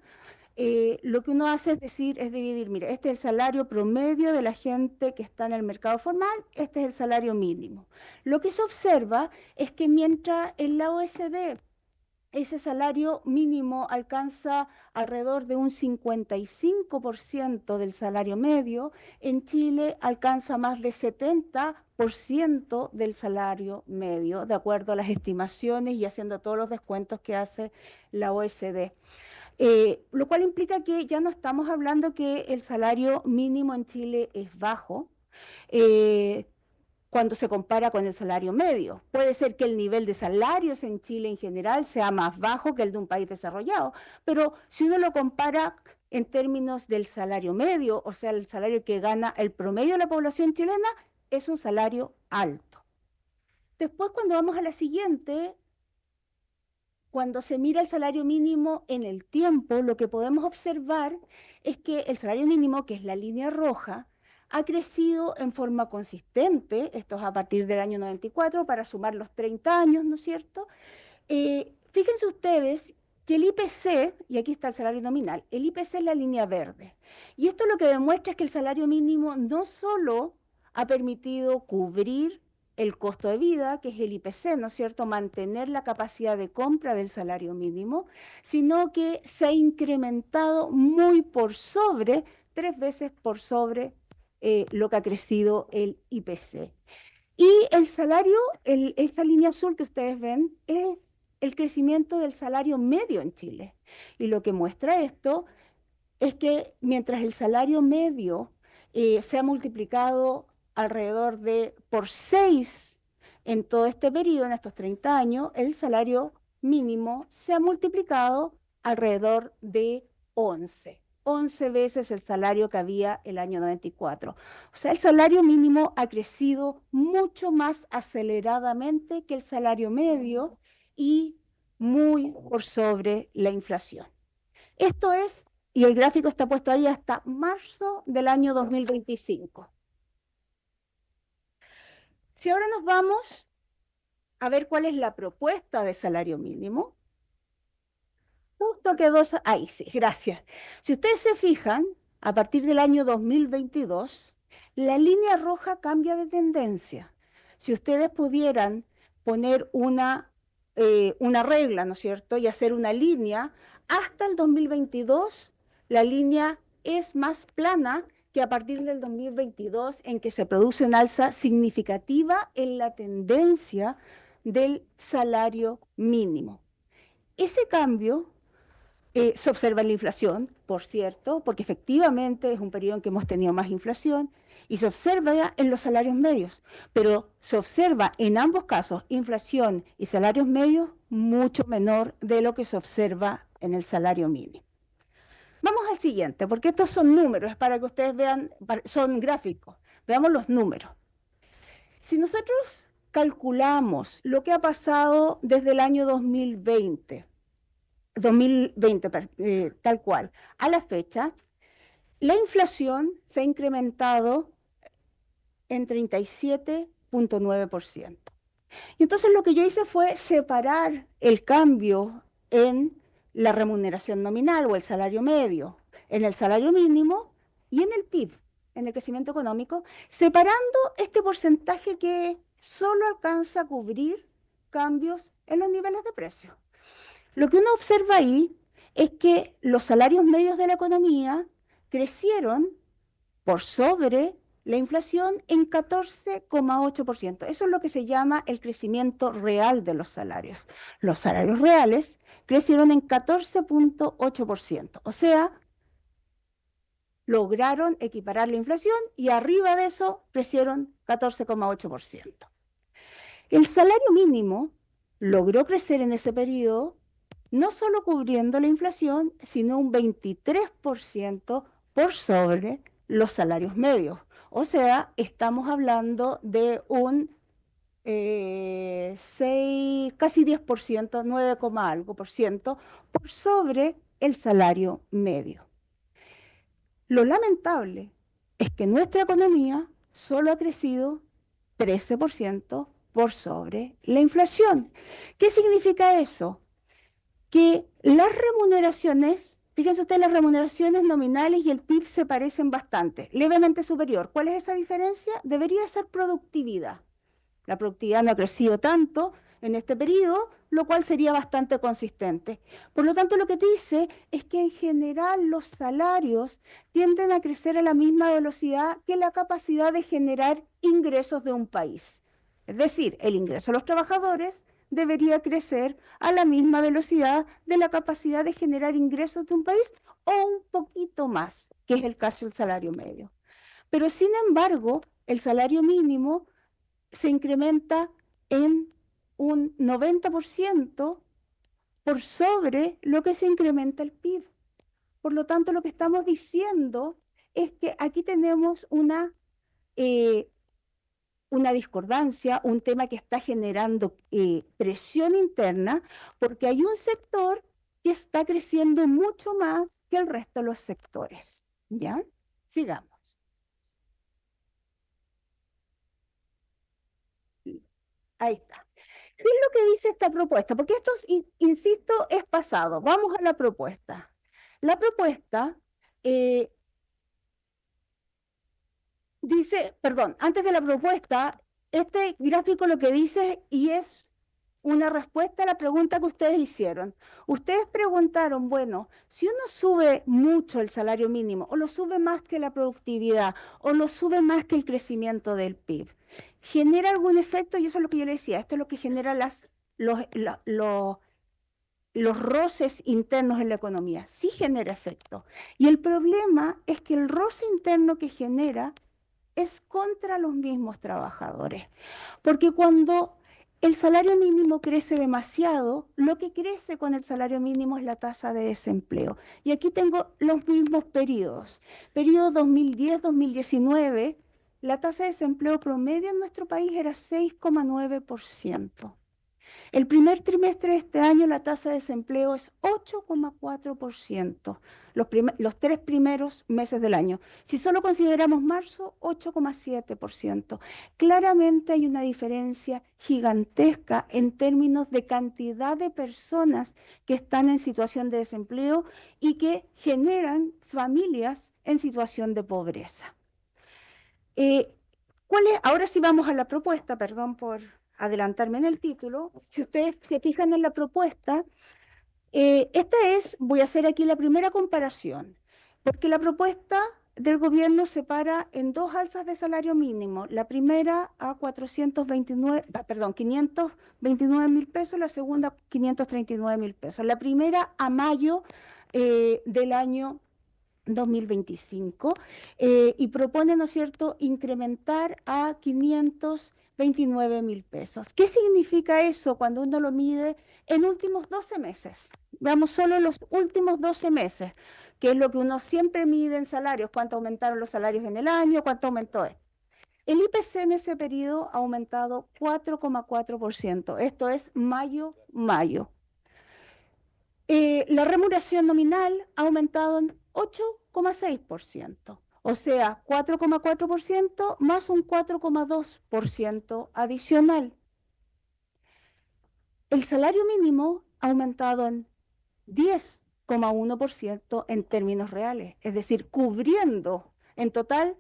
lo que uno hace es dividir, mira, este es el salario promedio de la gente que está en el mercado formal, este es el salario mínimo. Lo que se observa es que mientras en la OECD ese salario mínimo alcanza alrededor de un 55% del salario medio, en Chile alcanza más de 70% del salario medio, de acuerdo a las estimaciones y haciendo todos los descuentos que hace la OECD. Lo cual implica que ya no estamos hablando que el salario mínimo en Chile es bajo. cuando se compara con el salario medio. Puede ser que el nivel de salarios en Chile en general sea más bajo que el de un país desarrollado, pero si uno lo compara en términos del salario medio, o sea, el salario que gana el promedio de la población chilena, es un salario alto. Después, cuando vamos a la siguiente, cuando se mira el salario mínimo en el tiempo, lo que podemos observar es que el salario mínimo, que es la línea roja, ha crecido en forma consistente, esto es a partir del año 94, para sumar los 30 años, ¿no es cierto? Fíjense ustedes que el IPC, y aquí está el salario nominal, el IPC es la línea verde. Y esto lo que demuestra es que el salario mínimo no solo ha permitido cubrir el costo de vida, que es el IPC, ¿no es cierto?, mantener la capacidad de compra del salario mínimo, sino que se ha incrementado muy por sobre, 3 veces por sobre lo que ha crecido el IPC. Y el salario, esa línea azul que ustedes ven, es el crecimiento del salario medio en Chile. Y lo que muestra esto es que mientras el salario medio se ha multiplicado alrededor de por 6 en todo este periodo, en estos 30 años, el salario mínimo se ha multiplicado alrededor de 11 veces el salario que había el año 94. O sea, el salario mínimo ha crecido mucho más aceleradamente que el salario medio y muy por sobre la inflación. Esto es, y el gráfico está puesto ahí hasta marzo del año 2025. Si ahora nos vamos a ver cuál es la propuesta de salario mínimo, justo quedó ahí, sí, gracias. Si ustedes se fijan, a partir del año 2022, la línea roja cambia de tendencia. Si ustedes pudieran poner una regla, ¿no es cierto?, y hacer una línea, hasta el 2022 la línea es más plana que a partir del 2022, en que se produce una alza significativa en la tendencia del salario mínimo. Ese cambio se observa en la inflación, por cierto, porque efectivamente es un periodo en que hemos tenido más inflación, y se observa ya en los salarios medios, pero se observa en ambos casos, inflación y salarios medios, mucho menor de lo que se observa en el salario mínimo. Vamos al siguiente, porque estos son números, para que ustedes vean, son gráficos. Veamos los números. Si nosotros calculamos lo que ha pasado desde el año 2020, tal cual, a la fecha, la inflación se ha incrementado en 37.9%. Y entonces lo que yo hice fue separar el cambio en la remuneración nominal o el salario medio, en el salario mínimo y en el PIB, en el crecimiento económico, separando este porcentaje que solo alcanza a cubrir cambios en los niveles de precio. Lo que uno observa ahí es que los salarios medios de la economía crecieron por sobre la inflación en 14,8%. Eso es lo que se llama el crecimiento real de los salarios. Los salarios reales crecieron en 14,8%. O sea, lograron equiparar la inflación y arriba de eso crecieron 14,8%. El salario mínimo logró crecer en ese periodo no solo cubriendo la inflación, sino un 23% por sobre los salarios medios. O sea, estamos hablando de un 6, casi 10%, 9, algo por ciento, por sobre el salario medio. Lo lamentable es que nuestra economía solo ha crecido 13% por sobre la inflación. ¿Qué significa eso? Que las remuneraciones, fíjense ustedes, las remuneraciones nominales y el PIB se parecen bastante, levemente superior. ¿Cuál es esa diferencia? Debería ser productividad. La productividad no ha crecido tanto en este periodo, lo cual sería bastante consistente. Por lo tanto, lo que te dice es que en general los salarios tienden a crecer a la misma velocidad que la capacidad de generar ingresos de un país. Es decir, el ingreso de los trabajadores debería crecer a la misma velocidad de la capacidad de generar ingresos de un país o un poquito más, que es el caso del salario medio. Pero sin embargo, el salario mínimo se incrementa en un 90% por sobre lo que se incrementa el PIB. Por lo tanto, lo que estamos diciendo es que aquí tenemos una discordancia, un tema que está generando presión interna, porque hay un sector que está creciendo mucho más que el resto de los sectores. ¿Ya? Sigamos. Ahí está. ¿Qué es lo que dice esta propuesta? Porque esto, insisto, es pasado. Vamos a la propuesta. La propuesta dice, perdón, antes de la propuesta, este gráfico lo que dice, y es una respuesta a la pregunta que ustedes hicieron. Ustedes preguntaron, bueno, si uno sube mucho el salario mínimo, o lo sube más que la productividad, o lo sube más que el crecimiento del PIB, ¿genera algún efecto? Y eso es lo que yo le decía, esto es lo que genera los roces internos en la economía. Sí genera efecto. Y el problema es que el roce interno que genera es contra los mismos trabajadores. Porque cuando el salario mínimo crece demasiado, lo que crece con el salario mínimo es la tasa de desempleo. Y aquí tengo los mismos periodos. Periodo 2010-2019, la tasa de desempleo promedio en nuestro país era 6,9%. El primer trimestre de este año la tasa de desempleo es 8,4%, los 3 primeros meses del año. Si solo consideramos marzo, 8,7%. Claramente hay una diferencia gigantesca en términos de cantidad de personas que están en situación de desempleo y que generan familias en situación de pobreza. Ahora sí vamos a la propuesta, perdón por adelantarme en el título. Si ustedes se fijan en la propuesta, voy a hacer aquí la primera comparación, porque la propuesta del gobierno se para en dos alzas de salario mínimo. La primera a 529.000 pesos, la segunda 539.000 pesos. La primera a mayo del año 2025 y propone, ¿no es cierto?, incrementar a 529.000 pesos. ¿Qué significa eso cuando uno lo mide en últimos 12 meses? Veamos solo los últimos 12 meses, que es lo que uno siempre mide en salarios, cuánto aumentaron los salarios en el año, cuánto aumentó esto. El IPC en ese periodo ha aumentado 4,4%, esto es mayo-mayo. La remuneración nominal ha aumentado en 8,6%, o sea, 4,4% más un 4,2% adicional. El salario mínimo ha aumentado en 10,1% en términos reales, es decir, cubriendo en total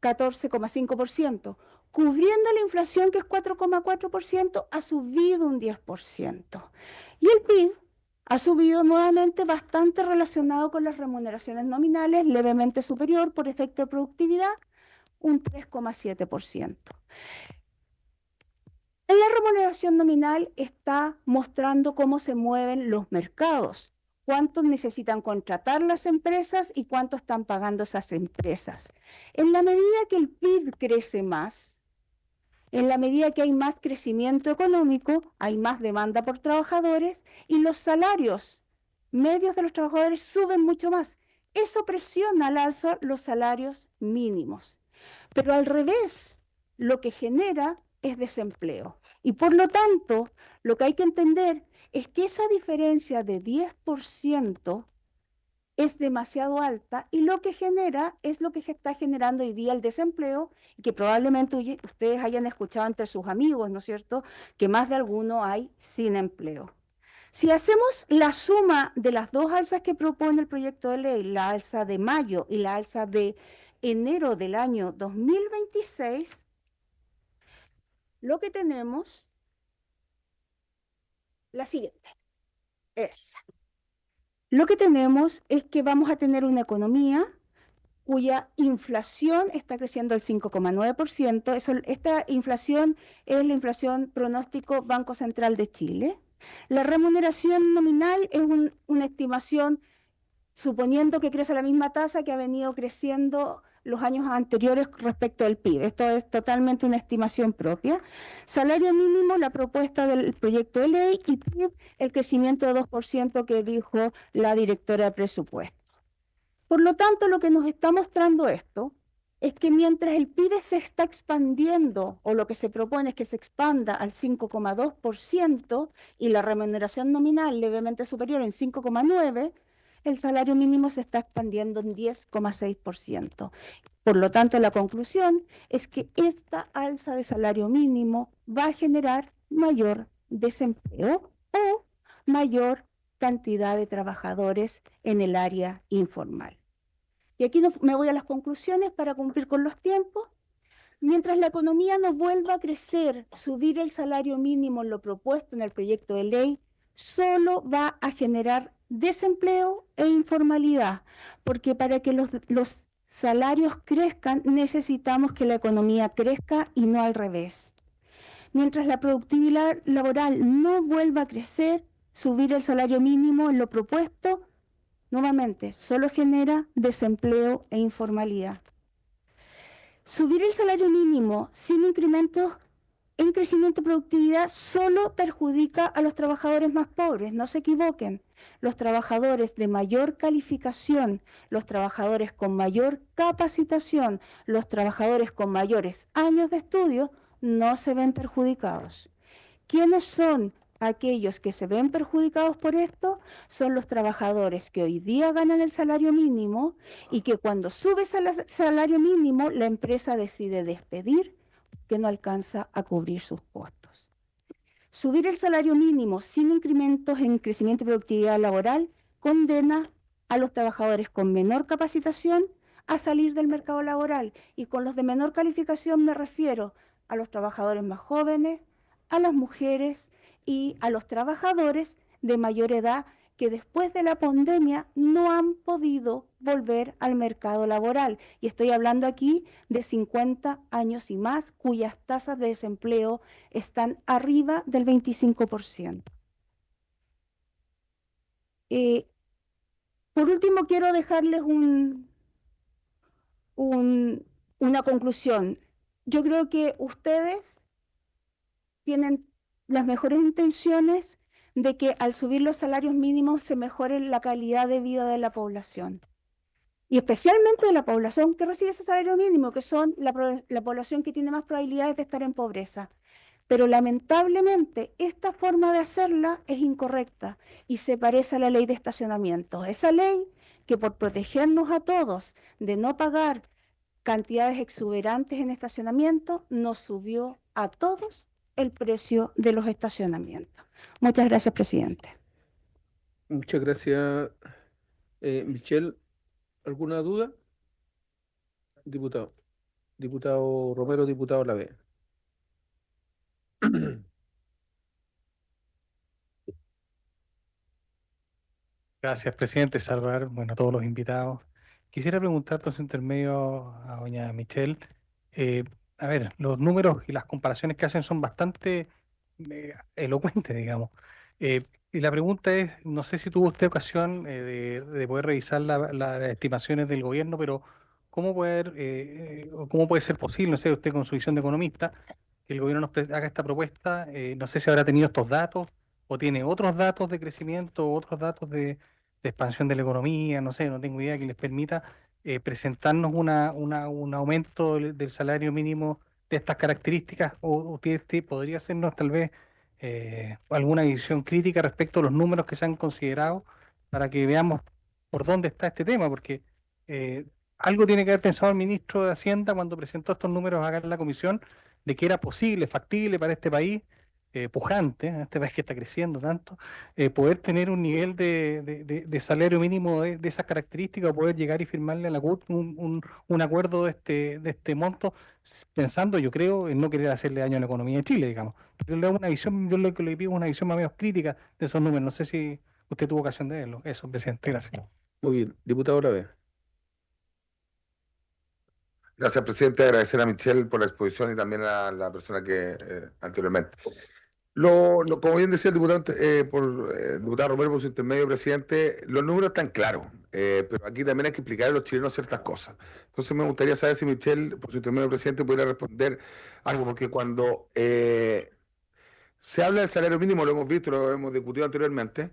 14,5%. Cubriendo la inflación, que es 4,4%, ha subido un 10%. Y el PIB ha subido nuevamente bastante relacionado con las remuneraciones nominales, levemente superior por efecto de productividad, un 3,7%. En la remuneración nominal está mostrando cómo se mueven los mercados, cuánto necesitan contratar las empresas y cuánto están pagando esas empresas. En la medida que el PIB crece más, en la medida que hay más crecimiento económico, hay más demanda por trabajadores y los salarios medios de los trabajadores suben mucho más. Eso presiona al alza los salarios mínimos. Pero al revés, lo que genera es desempleo. Y por lo tanto, lo que hay que entender es que esa diferencia de 10% es demasiado alta y lo que genera es lo que está generando hoy día el desempleo y que probablemente ustedes hayan escuchado entre sus amigos, ¿no es cierto?, que más de alguno hay sin empleo. Si hacemos la suma de las dos alzas que propone el proyecto de ley, la alza de mayo y la alza de enero del año 2026, lo que tenemos, la siguiente, lo que tenemos es que vamos a tener una economía cuya inflación está creciendo al 5,9%. Esta inflación es la inflación pronóstico Banco Central de Chile. La remuneración nominal es una estimación suponiendo que crece a la misma tasa que ha venido creciendo los años anteriores respecto al PIB. Esto es totalmente una estimación propia. Salario mínimo, la propuesta del proyecto de ley, y PIB, el crecimiento de 2% que dijo la directora de presupuesto. Por lo tanto, lo que nos está mostrando esto es que mientras el PIB se está expandiendo, o lo que se propone es que se expanda al 5,2% y la remuneración nominal levemente superior en 5,9%, el salario mínimo se está expandiendo en 10,6%. Por lo tanto, la conclusión es que esta alza de salario mínimo va a generar mayor desempleo o mayor cantidad de trabajadores en el área informal. Y aquí me voy a las conclusiones para cumplir con los tiempos. Mientras la economía no vuelva a crecer, subir el salario mínimo en lo propuesto en el proyecto de ley solo va a generar desempleo e informalidad, porque para que los salarios crezcan necesitamos que la economía crezca y no al revés. Mientras la productividad laboral no vuelva a crecer, subir el salario mínimo en lo propuesto nuevamente, solo genera desempleo e informalidad. Subir el salario mínimo sin incrementos en crecimiento de productividad solo perjudica a los trabajadores más pobres, no se equivoquen. Los trabajadores de mayor calificación, los trabajadores con mayor capacitación, los trabajadores con mayores años de estudio no se ven perjudicados. ¿Quiénes son aquellos que se ven perjudicados por esto? Son los trabajadores que hoy día ganan el salario mínimo y que cuando sube el salario mínimo la empresa decide despedir que no alcanza a cubrir sus costos. Subir el salario mínimo sin incrementos en crecimiento y productividad laboral condena a los trabajadores con menor capacitación a salir del mercado laboral, y con los de menor calificación me refiero a los trabajadores más jóvenes, a las mujeres y a los trabajadores de mayor edad que después de la pandemia no han podido volver al mercado laboral. Y estoy hablando aquí de 50 años y más, cuyas tasas de desempleo están arriba del 25%. Por último, quiero dejarles una conclusión. Yo creo que ustedes tienen las mejores intenciones de que al subir los salarios mínimos se mejore la calidad de vida de la población. Y especialmente de la población que recibe ese salario mínimo, que son la población que tiene más probabilidades de estar en pobreza. Pero lamentablemente esta forma de hacerla es incorrecta y se parece a la ley de estacionamiento. Esa ley que por protegernos a todos de no pagar cantidades exuberantes en estacionamiento, nos subió a todos el precio de los estacionamientos. Muchas gracias, presidente. Muchas gracias, Michelle. ¿Alguna duda? Diputado. Diputado Romero, diputado Lavé. Gracias, presidente. Saludar, bueno, a todos los invitados. Quisiera preguntar por su intermedio a doña Michelle. eh, a ver, los números y las comparaciones que hacen son bastante elocuentes, digamos. Y la pregunta es, no sé si tuvo usted ocasión de poder revisar las estimaciones del gobierno, pero ¿cómo puede ser posible, no sé, usted con su visión de economista, que el gobierno haga esta propuesta? No sé si habrá tenido estos datos o tiene otros datos de crecimiento, otros datos de expansión de la economía, no sé, no tengo idea que les permita presentarnos un aumento del salario mínimo de estas características, o usted podría hacernos tal vez alguna visión crítica respecto a los números que se han considerado para que veamos por dónde está este tema, porque eh, algo tiene que haber pensado el ministro de Hacienda cuando presentó estos números acá en la comisión, de que era posible, factible para este país pujante, este país que está creciendo tanto, poder tener un nivel de salario mínimo de esas características, o poder llegar y firmarle a la CUT un acuerdo de este monto, pensando, yo creo, en no querer hacerle daño a la economía de Chile, digamos. Yo le hago una visión, yo lo que le pido es una visión más o menos crítica de esos números. No sé si usted tuvo ocasión de verlo. Eso, presidente, gracias. Muy bien, diputado Lavé. Gracias, presidente. Agradecer a Michelle por la exposición y también a la persona que anteriormente. Como bien decía el diputado, diputado Romero, por su intermedio, presidente, los números están claros, pero aquí también hay que explicar a los chilenos ciertas cosas. Entonces me gustaría saber si Michelle, por su intermedio, presidente, pudiera responder algo, porque cuando se habla del salario mínimo, lo hemos visto, lo hemos discutido anteriormente,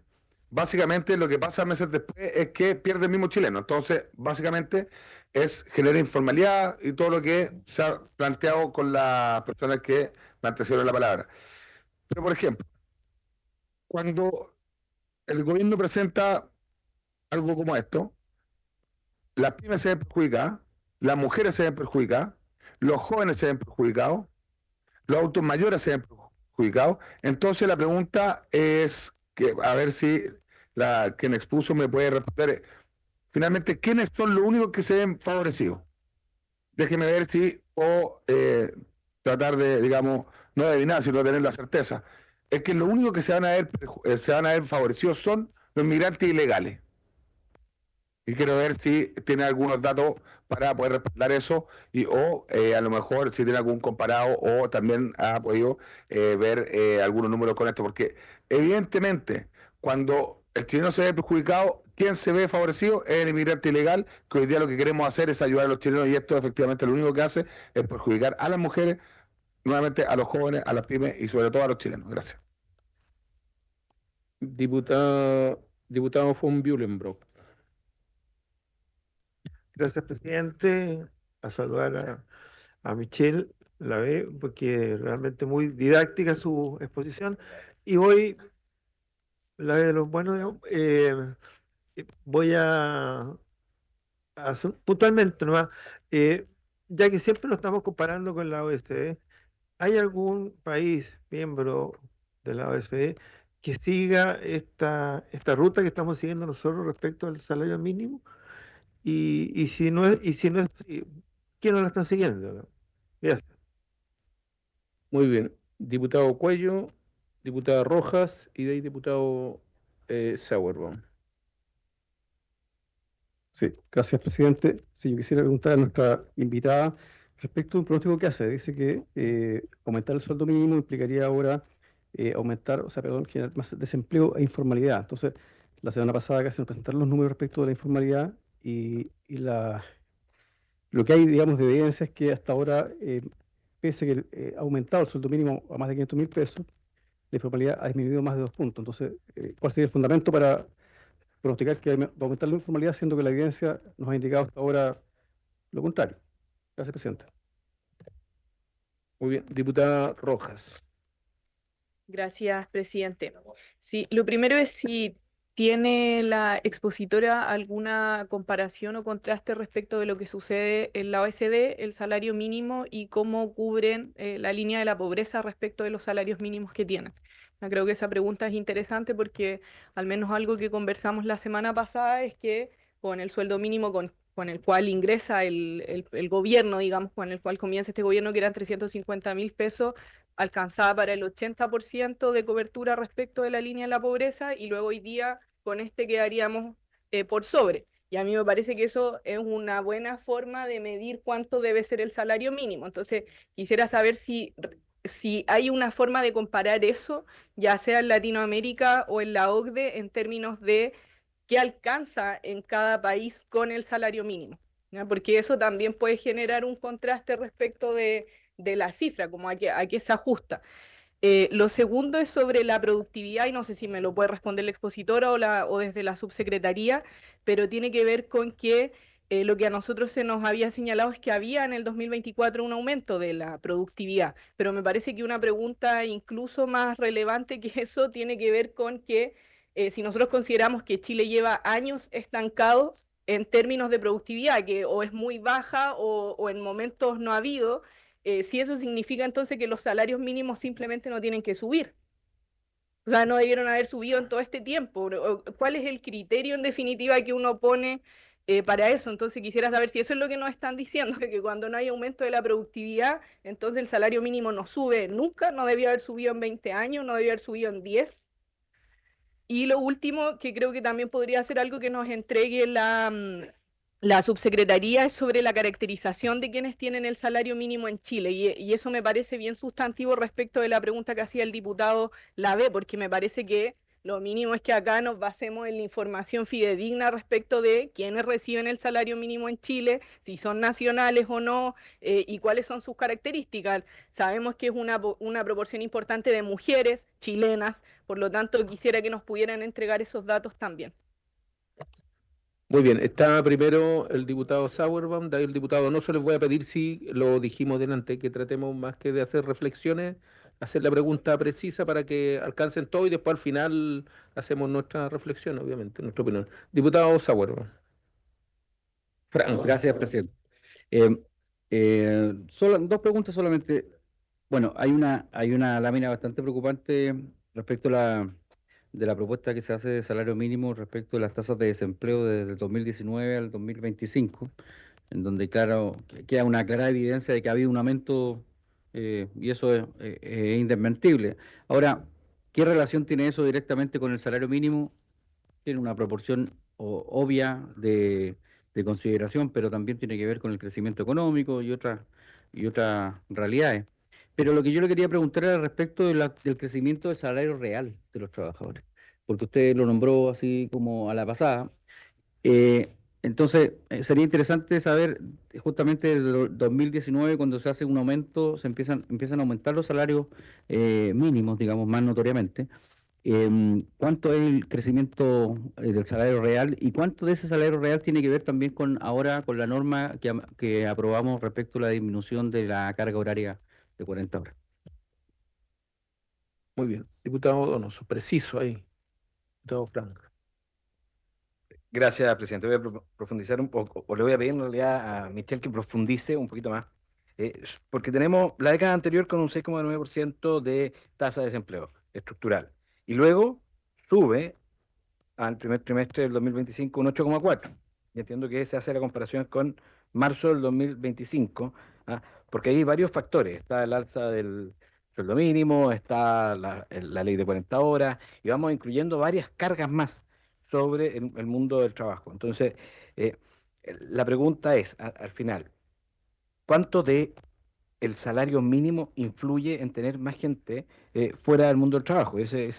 básicamente lo que pasa meses después es que pierde el mismo chileno. Entonces, básicamente genera informalidad y todo lo que se ha planteado con las personas que me antecedieron la palabra. Pero, por ejemplo, cuando el gobierno presenta algo como esto, las pymes se ven perjudicadas, las mujeres se ven perjudicadas, los jóvenes se ven perjudicados, los adultos mayores se ven perjudicados. Entonces la pregunta es, que a ver si quien expuso me puede responder, finalmente, ¿quiénes son los únicos que se ven favorecidos? Déjeme ver si puedo tratar de, digamos, no adivinar, sino tener la certeza. Es que lo único que se van a ver favorecidos son los migrantes ilegales. Y quiero ver si tiene algunos datos para poder respaldar eso o a lo mejor si tiene algún comparado o también ha podido ver algunos números con esto, porque evidentemente cuando el chileno se ve perjudicado, ¿quién se ve favorecido? Es el inmigrante ilegal, que hoy día lo que queremos hacer es ayudar a los chilenos y esto efectivamente lo único que hace es perjudicar a las mujeres, nuevamente a los jóvenes, a las pymes y sobre todo a los chilenos. Gracias. Diputado von Bühlenbrock. Gracias, presidente. A saludar a Michelle, la ve, porque realmente muy didáctica su exposición. Y voy, la ve de los buenos, digamos, voy a hacer puntualmente nomás, ya que siempre lo estamos comparando con la OSCE, ¿hay algún país miembro de la OSCE que siga esta ruta que estamos siguiendo nosotros respecto al salario mínimo? Y si no es así, ¿quién no la están siguiendo? Gracias. Muy bien. Diputado Cuello, diputada Rojas y de ahí diputado Sauerbaum. Sí, gracias, presidente. Sí, yo quisiera preguntar a nuestra invitada respecto a un pronóstico que hace. Dice que aumentar el sueldo mínimo implicaría ahora generar más desempleo e informalidad. Entonces, la semana pasada casi nos presentaron los números respecto de la informalidad y lo que hay, digamos, de evidencia es que hasta ahora, pese a que ha aumentado el sueldo mínimo a más de 500.000 pesos, la informalidad ha disminuido más de 2 puntos. Entonces, ¿cuál sería el fundamento para pronosticar que va a aumentar la informalidad, siendo que la evidencia nos ha indicado hasta ahora lo contrario? Gracias, presidente. Muy bien. Diputada Rojas. Gracias, presidente. Sí, lo primero es si tiene la expositora alguna comparación o contraste respecto de lo que sucede en la OECD, el salario mínimo y cómo cubren la línea de la pobreza respecto de los salarios mínimos que tienen. Creo que esa pregunta es interesante porque al menos algo que conversamos la semana pasada es que con el sueldo mínimo con el cual ingresa el gobierno, digamos, con el cual comienza este gobierno, que eran 350.000 pesos, alcanzaba para el 80% de cobertura respecto de la línea de la pobreza y luego hoy día con este quedaríamos por sobre. Y a mí me parece que eso es una buena forma de medir cuánto debe ser el salario mínimo. Entonces, quisiera saber si hay una forma de comparar eso, ya sea en Latinoamérica o en la OCDE, en términos de qué alcanza en cada país con el salario mínimo, ¿ya? Porque eso también puede generar un contraste respecto de la cifra, como a qué se ajusta. Lo segundo es sobre la productividad, y no sé si me lo puede responder la expositora o desde la subsecretaría, pero tiene que ver con que lo que a nosotros se nos había señalado es que había en el 2024 un aumento de la productividad, pero me parece que una pregunta incluso más relevante que eso tiene que ver con que si nosotros consideramos que Chile lleva años estancado en términos de productividad, que o es muy baja o en momentos no ha habido, si eso significa entonces que los salarios mínimos simplemente no tienen que subir. O sea, no debieron haber subido en todo este tiempo. ¿Cuál es el criterio en definitiva que uno pone para eso? Entonces quisiera saber si eso es lo que nos están diciendo, que cuando no hay aumento de la productividad, entonces el salario mínimo no sube nunca, no debió haber subido en 20 años, no debió haber subido en 10. Y lo último, que creo que también podría ser algo que nos entregue la subsecretaría es sobre la caracterización de quienes tienen el salario mínimo en Chile, y eso me parece bien sustantivo respecto de la pregunta que hacía el diputado Lavé, porque me parece que lo mínimo es que acá nos basemos en la información fidedigna respecto de quiénes reciben el salario mínimo en Chile, si son nacionales o no, y cuáles son sus características. Sabemos que es una proporción importante de mujeres chilenas, por lo tanto quisiera que nos pudieran entregar esos datos también. Muy bien, está primero el diputado Sauerbaum, de ahí el diputado Donoso. Les voy a pedir, si lo dijimos delante, que tratemos más que de hacer reflexiones, hacer la pregunta precisa para que alcancen todo y después al final hacemos nuestra reflexión, obviamente, nuestra opinión. Diputado Sauerbaum. Franco. Gracias, presidente. Dos preguntas solamente. Bueno, hay una lámina bastante preocupante respecto a de la propuesta que se hace de salario mínimo respecto de las tasas de desempleo desde el 2019 al 2025, en donde, claro, queda una clara evidencia de que ha habido un aumento, y eso es indesmentible. Ahora, ¿qué relación tiene eso directamente con el salario mínimo? Tiene una proporción obvia de consideración, pero también tiene que ver con el crecimiento económico y otras realidades. Pero lo que yo le quería preguntar era respecto del crecimiento del salario real de los trabajadores, porque usted lo nombró así como a la pasada. Entonces, sería interesante saber, justamente desde el 2019, cuando se hace un aumento, empiezan a aumentar los salarios mínimos, digamos, más notoriamente. ¿Cuánto es el crecimiento del salario real y cuánto de ese salario real tiene que ver también con la norma que aprobamos respecto a la disminución de la carga horaria de 40 horas? Muy bien, diputado Donoso, preciso ahí. Diputado Franco. Gracias, presidente. Voy a profundizar un poco, o le voy a pedir en realidad a Michelle que profundice un poquito más, porque tenemos la década anterior con un 6,9% de tasa de desempleo estructural, y luego sube al primer trimestre del 2025 un 8,4%. Y entiendo que se hace la comparación con marzo del 2025, porque hay varios factores. Está el alza del sueldo mínimo, está la ley de 40 horas, y vamos incluyendo varias cargas más sobre el mundo del trabajo. Entonces, la pregunta es, al final, ¿cuánto de el salario mínimo influye en tener más gente fuera del mundo del trabajo? Ese es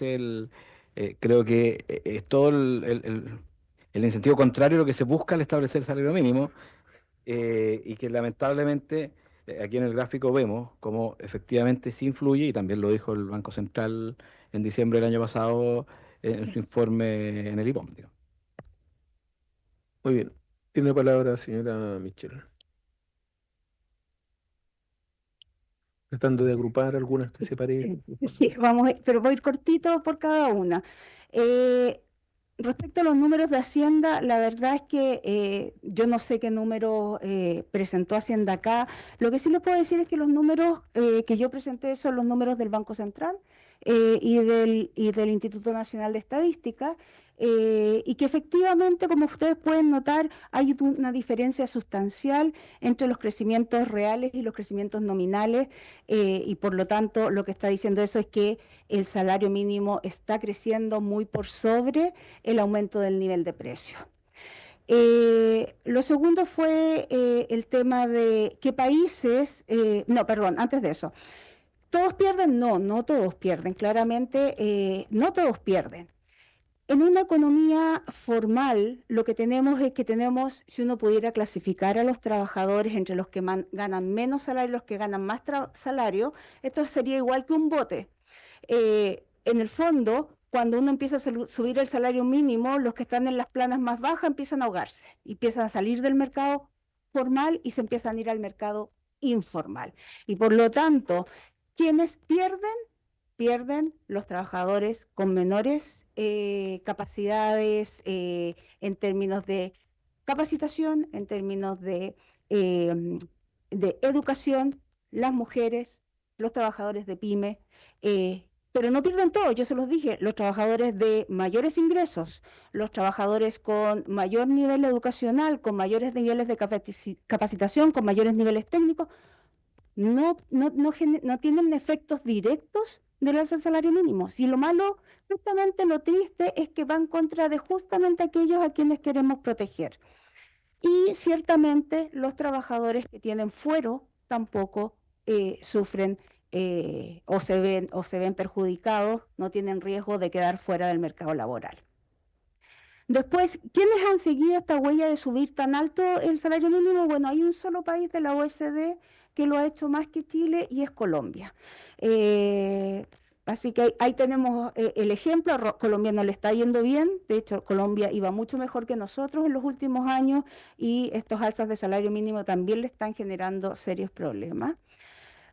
creo que es todo el incentivo contrario a lo que se busca al establecer el salario mínimo, y que lamentablemente aquí en el gráfico vemos cómo efectivamente sí influye, y también lo dijo el Banco Central en diciembre del año pasado en su informe en el IPOM, digamos. Muy bien, tiene la palabra señora Michelle. Tratando de agrupar algunas que se parecen. Sí, pero voy a ir cortito por cada una. Respecto a los números de Hacienda, la verdad es que yo no sé qué número presentó Hacienda acá. Lo que sí les puedo decir es que los números que yo presenté son los números del Banco Central y del Instituto Nacional de Estadística, y que efectivamente, como ustedes pueden notar, hay una diferencia sustancial entre los crecimientos reales y los crecimientos nominales, y por lo tanto lo que está diciendo eso es que el salario mínimo está creciendo muy por sobre el aumento del nivel de precio. Lo segundo fue el tema de qué países, no, perdón, antes de eso. ¿Todos pierden? No, no todos pierden, claramente no todos pierden. En una economía formal, lo que tenemos es que tenemos, si uno pudiera clasificar a los trabajadores entre los que ganan menos salario y los que ganan más salario, esto sería igual que un bote. En el fondo, cuando uno empieza a subir el salario mínimo, los que están en las planas más bajas empiezan a ahogarse, empiezan a salir del mercado formal y se empiezan a ir al mercado informal. Y por lo tanto, ¿quiénes pierden? Pierden los trabajadores con menores capacidades en términos de capacitación, en términos de educación, las mujeres, los trabajadores de pyme, pero no pierden todo, yo se los dije, los trabajadores de mayores ingresos, los trabajadores con mayor nivel educacional, con mayores niveles de capacitación, con mayores niveles técnicos, no tienen efectos directos del alza del salario mínimo. Si lo malo, justamente lo triste es que va en contra de justamente aquellos a quienes queremos proteger. Y ciertamente los trabajadores que tienen fuero tampoco sufren o se ven perjudicados, no tienen riesgo de quedar fuera del mercado laboral. Después, ¿quiénes han seguido esta huella de subir tan alto el salario mínimo? Bueno, hay un solo país de la OECD que lo ha hecho más que Chile y es Colombia. Así que ahí tenemos el ejemplo. Colombia no le está yendo bien. De hecho, Colombia iba mucho mejor que nosotros en los últimos años y estos alzas de salario mínimo también le están generando serios problemas.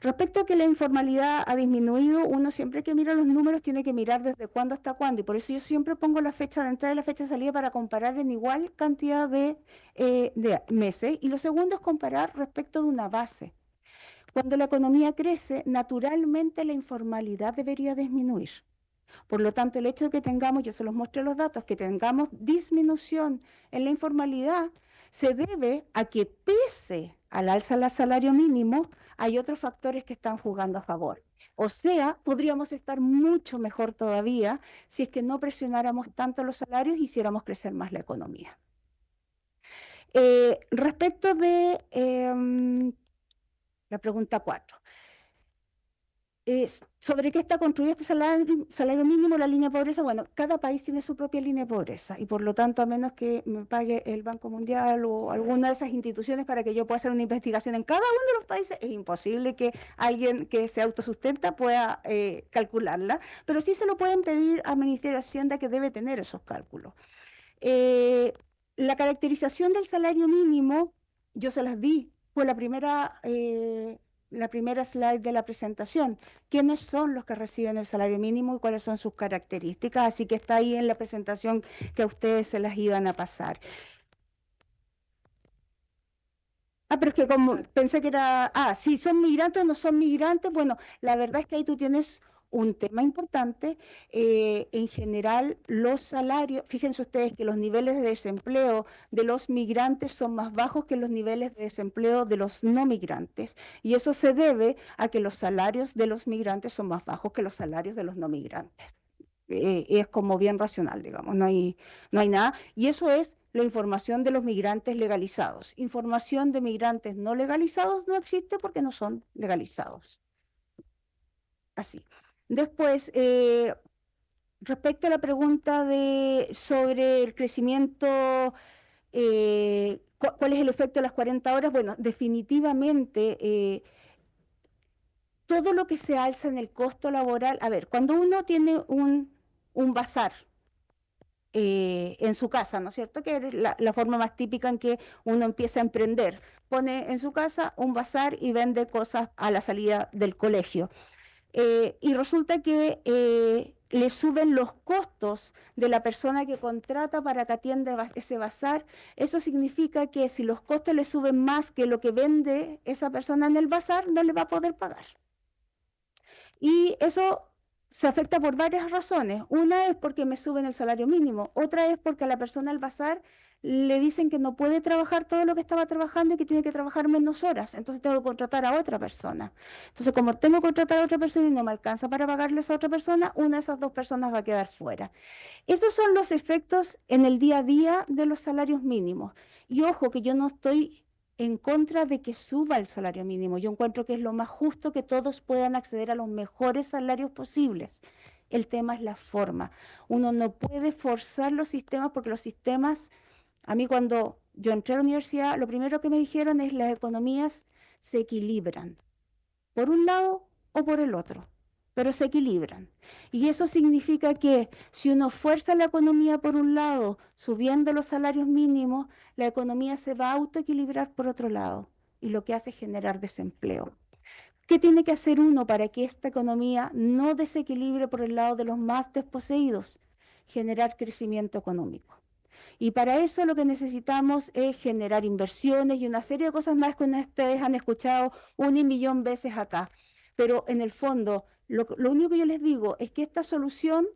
Respecto a que la informalidad ha disminuido, uno siempre que mira los números tiene que mirar desde cuándo hasta cuándo, y por eso yo siempre pongo la fecha de entrada y la fecha de salida para comparar en igual cantidad de meses. Y lo segundo es comparar respecto de una base. Cuando la economía crece, naturalmente la informalidad debería disminuir. Por lo tanto, el hecho de que tengamos, yo se los muestro los datos, que tengamos disminución en la informalidad, se debe a que pese al alza del salario mínimo, hay otros factores que están jugando a favor. O sea, podríamos estar mucho mejor todavía si es que no presionáramos tanto los salarios y hiciéramos crecer más la economía. Respecto de la pregunta 4. ¿Sobre qué está construido este salario mínimo, la línea de pobreza? Bueno, cada país tiene su propia línea de pobreza y por lo tanto, a menos que me pague el Banco Mundial o alguna de esas instituciones para que yo pueda hacer una investigación en cada uno de los países, es imposible que alguien que se autosustenta pueda calcularla, pero sí se lo pueden pedir al Ministerio de Hacienda, que debe tener esos cálculos. La caracterización del salario mínimo, yo se las di, fue la primera slide de la presentación. ¿Quiénes son los que reciben el salario mínimo y cuáles son sus características? Así que está ahí en la presentación que a ustedes se las iban a pasar. Pero es que como pensé que era, si son migrantes o no son migrantes, bueno, la verdad es que ahí tú tienes un tema importante. En general, los salarios, fíjense ustedes que los niveles de desempleo de los migrantes son más bajos que los niveles de desempleo de los no migrantes. Y eso se debe a que los salarios de los migrantes son más bajos que los salarios de los no migrantes. Es como bien racional, digamos, no hay nada. Y eso es la información de los migrantes legalizados. Información de migrantes no legalizados no existe porque no son legalizados. Así. Después, respecto a la pregunta sobre el crecimiento, ¿cuál es el efecto de las 40 horas? Bueno, definitivamente todo lo que se alza en el costo laboral, a ver, cuando uno tiene un bazar en su casa, ¿no es cierto? Que es la forma más típica en que uno empieza a emprender. Pone en su casa un bazar y vende cosas a la salida del colegio. Y resulta que le suben los costos de la persona que contrata para que atienda ese bazar. Eso significa que si los costos le suben más que lo que vende esa persona en el bazar, no le va a poder pagar. Y eso se afecta por varias razones. Una es porque me suben el salario mínimo, otra es porque a la persona del bazar le dicen que no puede trabajar todo lo que estaba trabajando y que tiene que trabajar menos horas, entonces tengo que contratar a otra persona. Entonces, como tengo que contratar a otra persona y no me alcanza para pagarles a otra persona, una de esas dos personas va a quedar fuera. Estos son los efectos en el día a día de los salarios mínimos. Y ojo, que yo no estoy en contra de que suba el salario mínimo. Yo encuentro que es lo más justo que todos puedan acceder a los mejores salarios posibles. El tema es la forma. Uno no puede forzar los sistemas porque los sistemas, a mí cuando yo entré a la universidad, lo primero que me dijeron es las economías se equilibran, por un lado o por el otro, pero se equilibran. Y eso significa que si uno fuerza la economía por un lado, subiendo los salarios mínimos, la economía se va a autoequilibrar por otro lado, y lo que hace es generar desempleo. ¿Qué tiene que hacer uno para que esta economía no desequilibre por el lado de los más desposeídos? Generar crecimiento económico. Y para eso lo que necesitamos es generar inversiones y una serie de cosas más que ustedes han escuchado 1.000.000 veces acá. Pero en el fondo, lo único que yo les digo es que esta solución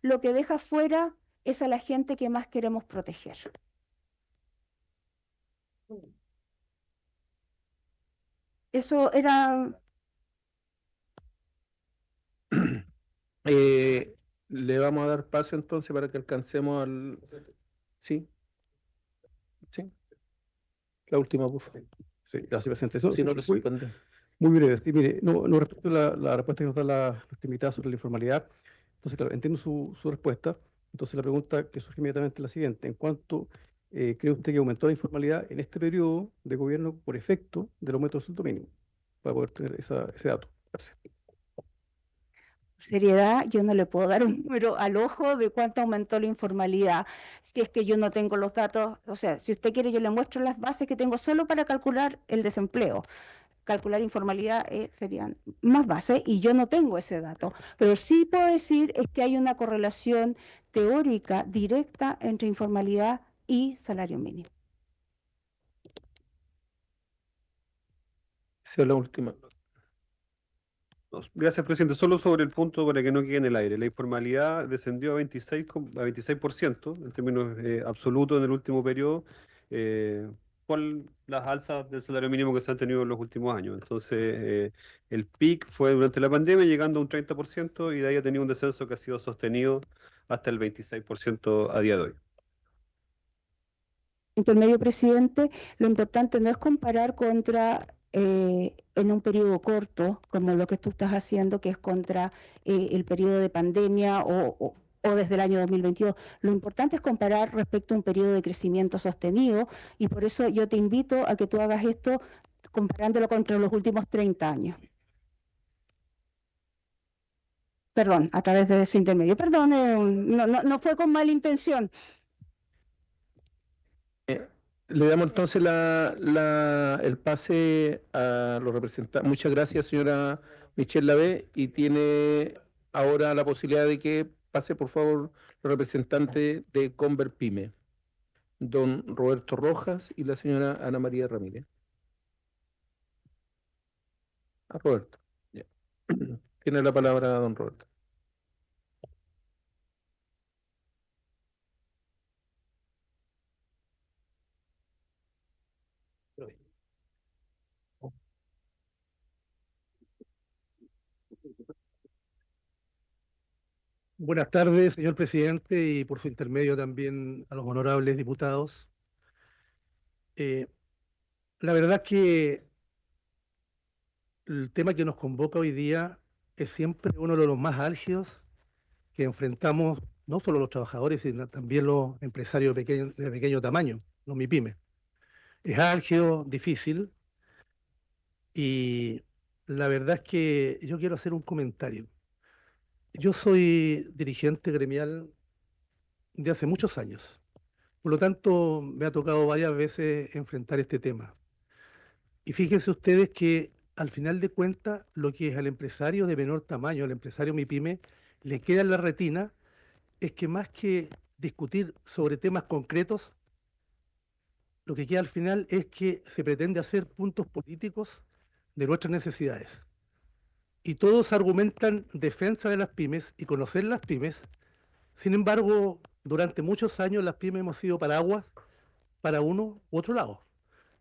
lo que deja fuera es a la gente que más queremos proteger. Eso era... Le vamos a dar paso entonces para que alcancemos al... Sí. Sí. La última, por favor. Sí, gracias, presidente. Eso, Si no, sí, lo muy, suspende. muy breve. Sí, mire, no respecto a la respuesta que nos da nuestra invitada sobre la informalidad. Entonces, claro, entiendo su respuesta. Entonces, la pregunta que surge inmediatamente es la siguiente. ¿En cuánto cree usted que aumentó la informalidad en este periodo de gobierno por efecto del aumento del sueldo mínimo? Para poder tener ese dato. Gracias. Por seriedad, yo no le puedo dar un número al ojo de cuánto aumentó la informalidad, si es que yo no tengo los datos. O sea, si usted quiere, yo le muestro las bases que tengo solo para calcular el desempleo. Calcular informalidad serían más bases y yo no tengo ese dato. Pero sí puedo decir es que hay una correlación teórica directa entre informalidad y salario mínimo. Esa es la última. Gracias, presidente. Solo sobre el punto para que no quede en el aire. La informalidad descendió a 26% en términos absolutos en el último periodo, con las alzas del salario mínimo que se han tenido en los últimos años. Entonces, el pic fue durante la pandemia, llegando a un 30%, y de ahí ha tenido un descenso que ha sido sostenido hasta el 26% a día de hoy. Intermedio, presidente, lo importante no es comparar contra en un periodo corto, como lo que tú estás haciendo, que es contra el periodo de pandemia o desde el año 2022. Lo importante es comparar respecto a un periodo de crecimiento sostenido, y por eso yo te invito a que tú hagas esto comparándolo contra los últimos 30 años. Perdón, a través de ese intermedio. Perdón, no fue con mala intención. Le damos entonces el pase a los representantes. Muchas gracias, señora Michelle Lavé, y tiene ahora la posibilidad de que pase, por favor, los representantes de Converpyme, don Roberto Rojas y la señora Ana María Ramírez. Roberto. Ya. Tiene la palabra don Roberto. Buenas tardes, señor presidente, y por su intermedio también a los honorables diputados. La verdad que el tema que nos convoca hoy día es siempre uno de los más álgidos que enfrentamos no solo los trabajadores, sino también los empresarios de pequeño tamaño, los MIPYME. Es álgido, difícil, y la verdad es que yo quiero hacer un comentario. Yo soy dirigente gremial de hace muchos años. Por lo tanto, me ha tocado varias veces enfrentar este tema. Y fíjense ustedes que al final de cuentas, lo que es al empresario de menor tamaño, al empresario MIPYME, le queda en la retina es que más que discutir sobre temas concretos, lo que queda al final es que se pretende hacer puntos políticos de nuestras necesidades. Y todos argumentan defensa de las pymes y conocer las pymes. Sin embargo, durante muchos años las pymes hemos sido paraguas para uno u otro lado.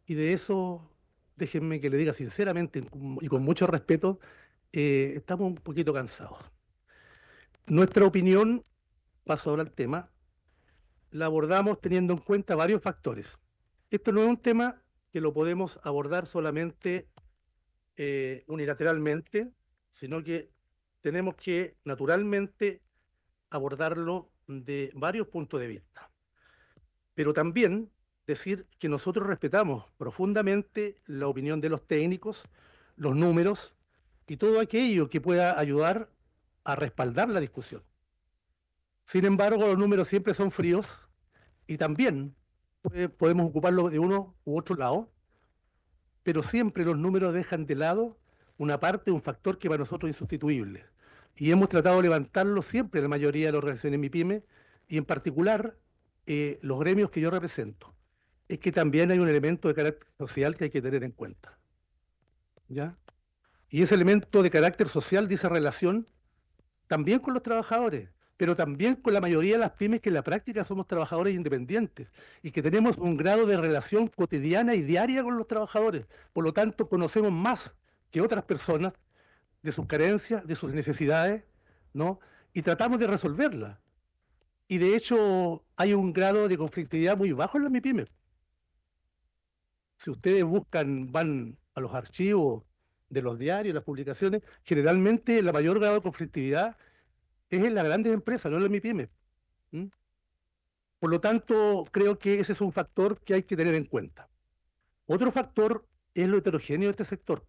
Y de eso, déjenme que le diga sinceramente y con mucho respeto, estamos un poquito cansados. Nuestra opinión, paso ahora al tema, la abordamos teniendo en cuenta varios factores. Esto no es un tema que lo podemos abordar solamente unilateralmente, sino que tenemos que naturalmente abordarlo de varios puntos de vista. Pero también decir que nosotros respetamos profundamente la opinión de los técnicos, los números y todo aquello que pueda ayudar a respaldar la discusión. Sin embargo, los números siempre son fríos y también podemos ocuparlo de uno u otro lado, pero siempre los números dejan de lado una parte, un factor que para nosotros es insustituible. Y hemos tratado de levantarlo siempre en la mayoría de las organizaciones MIPYME, y en particular los gremios que yo represento. Es que también hay un elemento de carácter social que hay que tener en cuenta. ¿Ya? Y ese elemento de carácter social dice relación también con los trabajadores, pero también con la mayoría de las pymes que en la práctica somos trabajadores independientes y que tenemos un grado de relación cotidiana y diaria con los trabajadores. Por lo tanto, conocemos más que otras personas de sus carencias, de sus necesidades, ¿no? Y tratamos de resolverlas. Y de hecho hay un grado de conflictividad muy bajo en las MIPYME. si ustedes van a los archivos de los diarios, las publicaciones, generalmente la mayor grado de conflictividad es en las grandes empresas, no en las MIPYME. ¿Mm? Por lo tanto, creo que ese es un factor que hay que tener en cuenta. Otro factor es lo heterogéneo de este sector.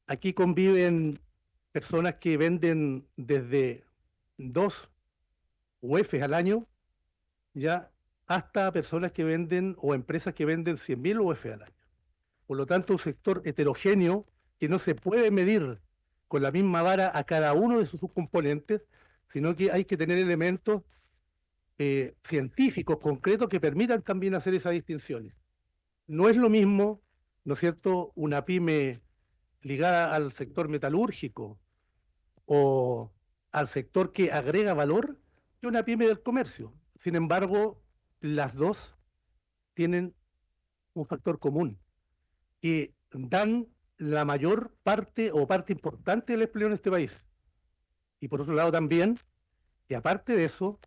Aquí conviven personas que venden desde 2 UFs al año, ya hasta personas que venden o empresas que venden 100.000 UF al año. Por lo tanto, un sector heterogéneo que no se puede medir con la misma vara a cada uno de sus subcomponentes, sino que hay que tener elementos científicos, concretos, que permitan también hacer esas distinciones. No es lo mismo, ¿no es cierto?, una pyme ligada al sector metalúrgico o al sector que agrega valor que una pyme del comercio. Sin embargo, las dos tienen un factor común, que dan la mayor parte o parte importante del empleo en este país. Y por otro lado también, que aparte de eso,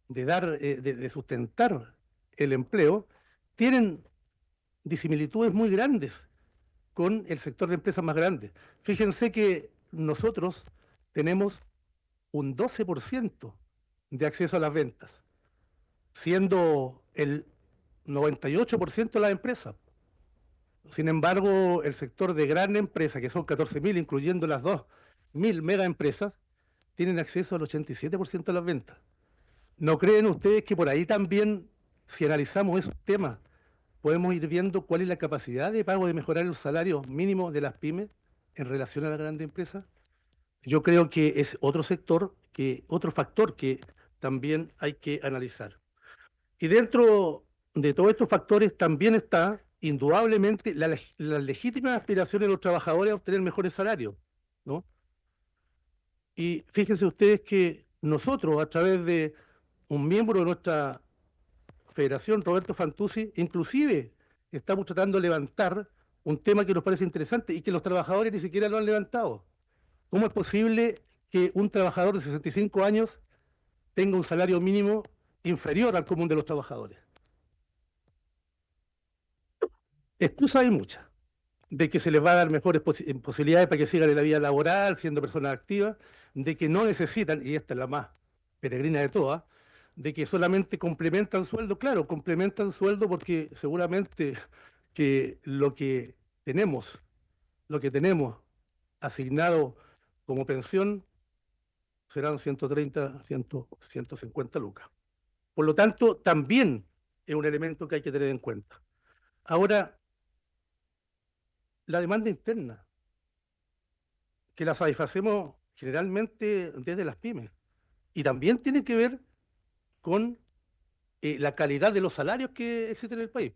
de sustentar el empleo, tienen disimilitudes muy grandes con el sector de empresas más grandes. Fíjense que nosotros tenemos un 12% de acceso a las ventas, siendo el 98% de las empresas. Sin embargo, el sector de gran empresa, que son 14.000, incluyendo las 2.000 mega empresas, tienen acceso al 87% de las ventas. ¿No creen ustedes que por ahí también, si analizamos esos temas, podemos ir viendo cuál es la capacidad de pago de mejorar los salarios mínimos de las pymes en relación a las grandes empresas? Yo creo que es otro sector, otro factor que también hay que analizar. Y dentro de todos estos factores también está, indudablemente, las legítimas aspiraciones de los trabajadores a obtener mejores salarios, ¿no? Y fíjense ustedes que nosotros, a través de un miembro de nuestra federación, Roberto Fantuzzi, inclusive estamos tratando de levantar un tema que nos parece interesante y que los trabajadores ni siquiera lo han levantado. ¿Cómo es posible que un trabajador de 65 años tenga un salario mínimo inferior al común de los trabajadores? Excusas hay muchas, de que se les va a dar mejores posibilidades para que sigan en la vida laboral, siendo personas activas, de que no necesitan, y esta es la más peregrina de todas, de que solamente complementan sueldo. Claro, complementan sueldo porque seguramente que lo que tenemos asignado como pensión serán 130, 150 lucas. Por lo tanto, también es un elemento que hay que tener en cuenta. Ahora, la demanda interna, que la satisfacemos generalmente desde las pymes, y también tiene que ver con la calidad de los salarios que existen en el país.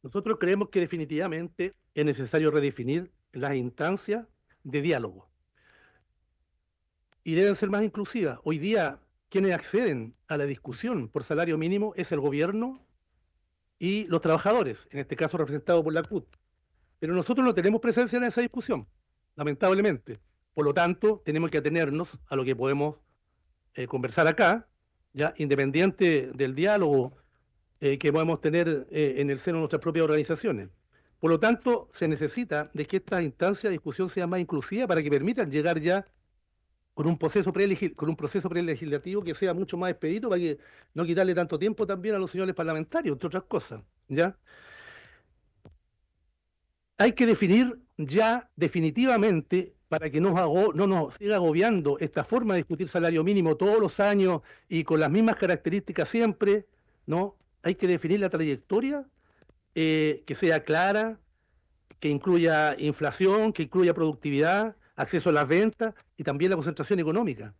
Nosotros creemos que definitivamente es necesario redefinir las instancias de diálogo y deben ser más inclusivas. Hoy día, quienes acceden a la discusión por salario mínimo es el gobierno y los trabajadores, en este caso representados por la CUT. Pero nosotros no tenemos presencia en esa discusión, lamentablemente. Por lo tanto, tenemos que atenernos a lo que podemos conversar acá, ya independiente del diálogo que podemos tener en el seno de nuestras propias organizaciones. Por lo tanto, se necesita de que esta instancia de discusión sea más inclusiva para que permitan llegar ya con un proceso prelegislativo que sea mucho más expedito, para que no quitarle tanto tiempo también a los señores parlamentarios, entre otras cosas, ¿ya? Hay que definir ya definitivamente, para que no nos siga agobiando esta forma de discutir salario mínimo todos los años y con las mismas características siempre, ¿no? Hay que definir la trayectoria que sea clara, que incluya inflación, que incluya productividad, acceso a las ventas y también la concentración económica.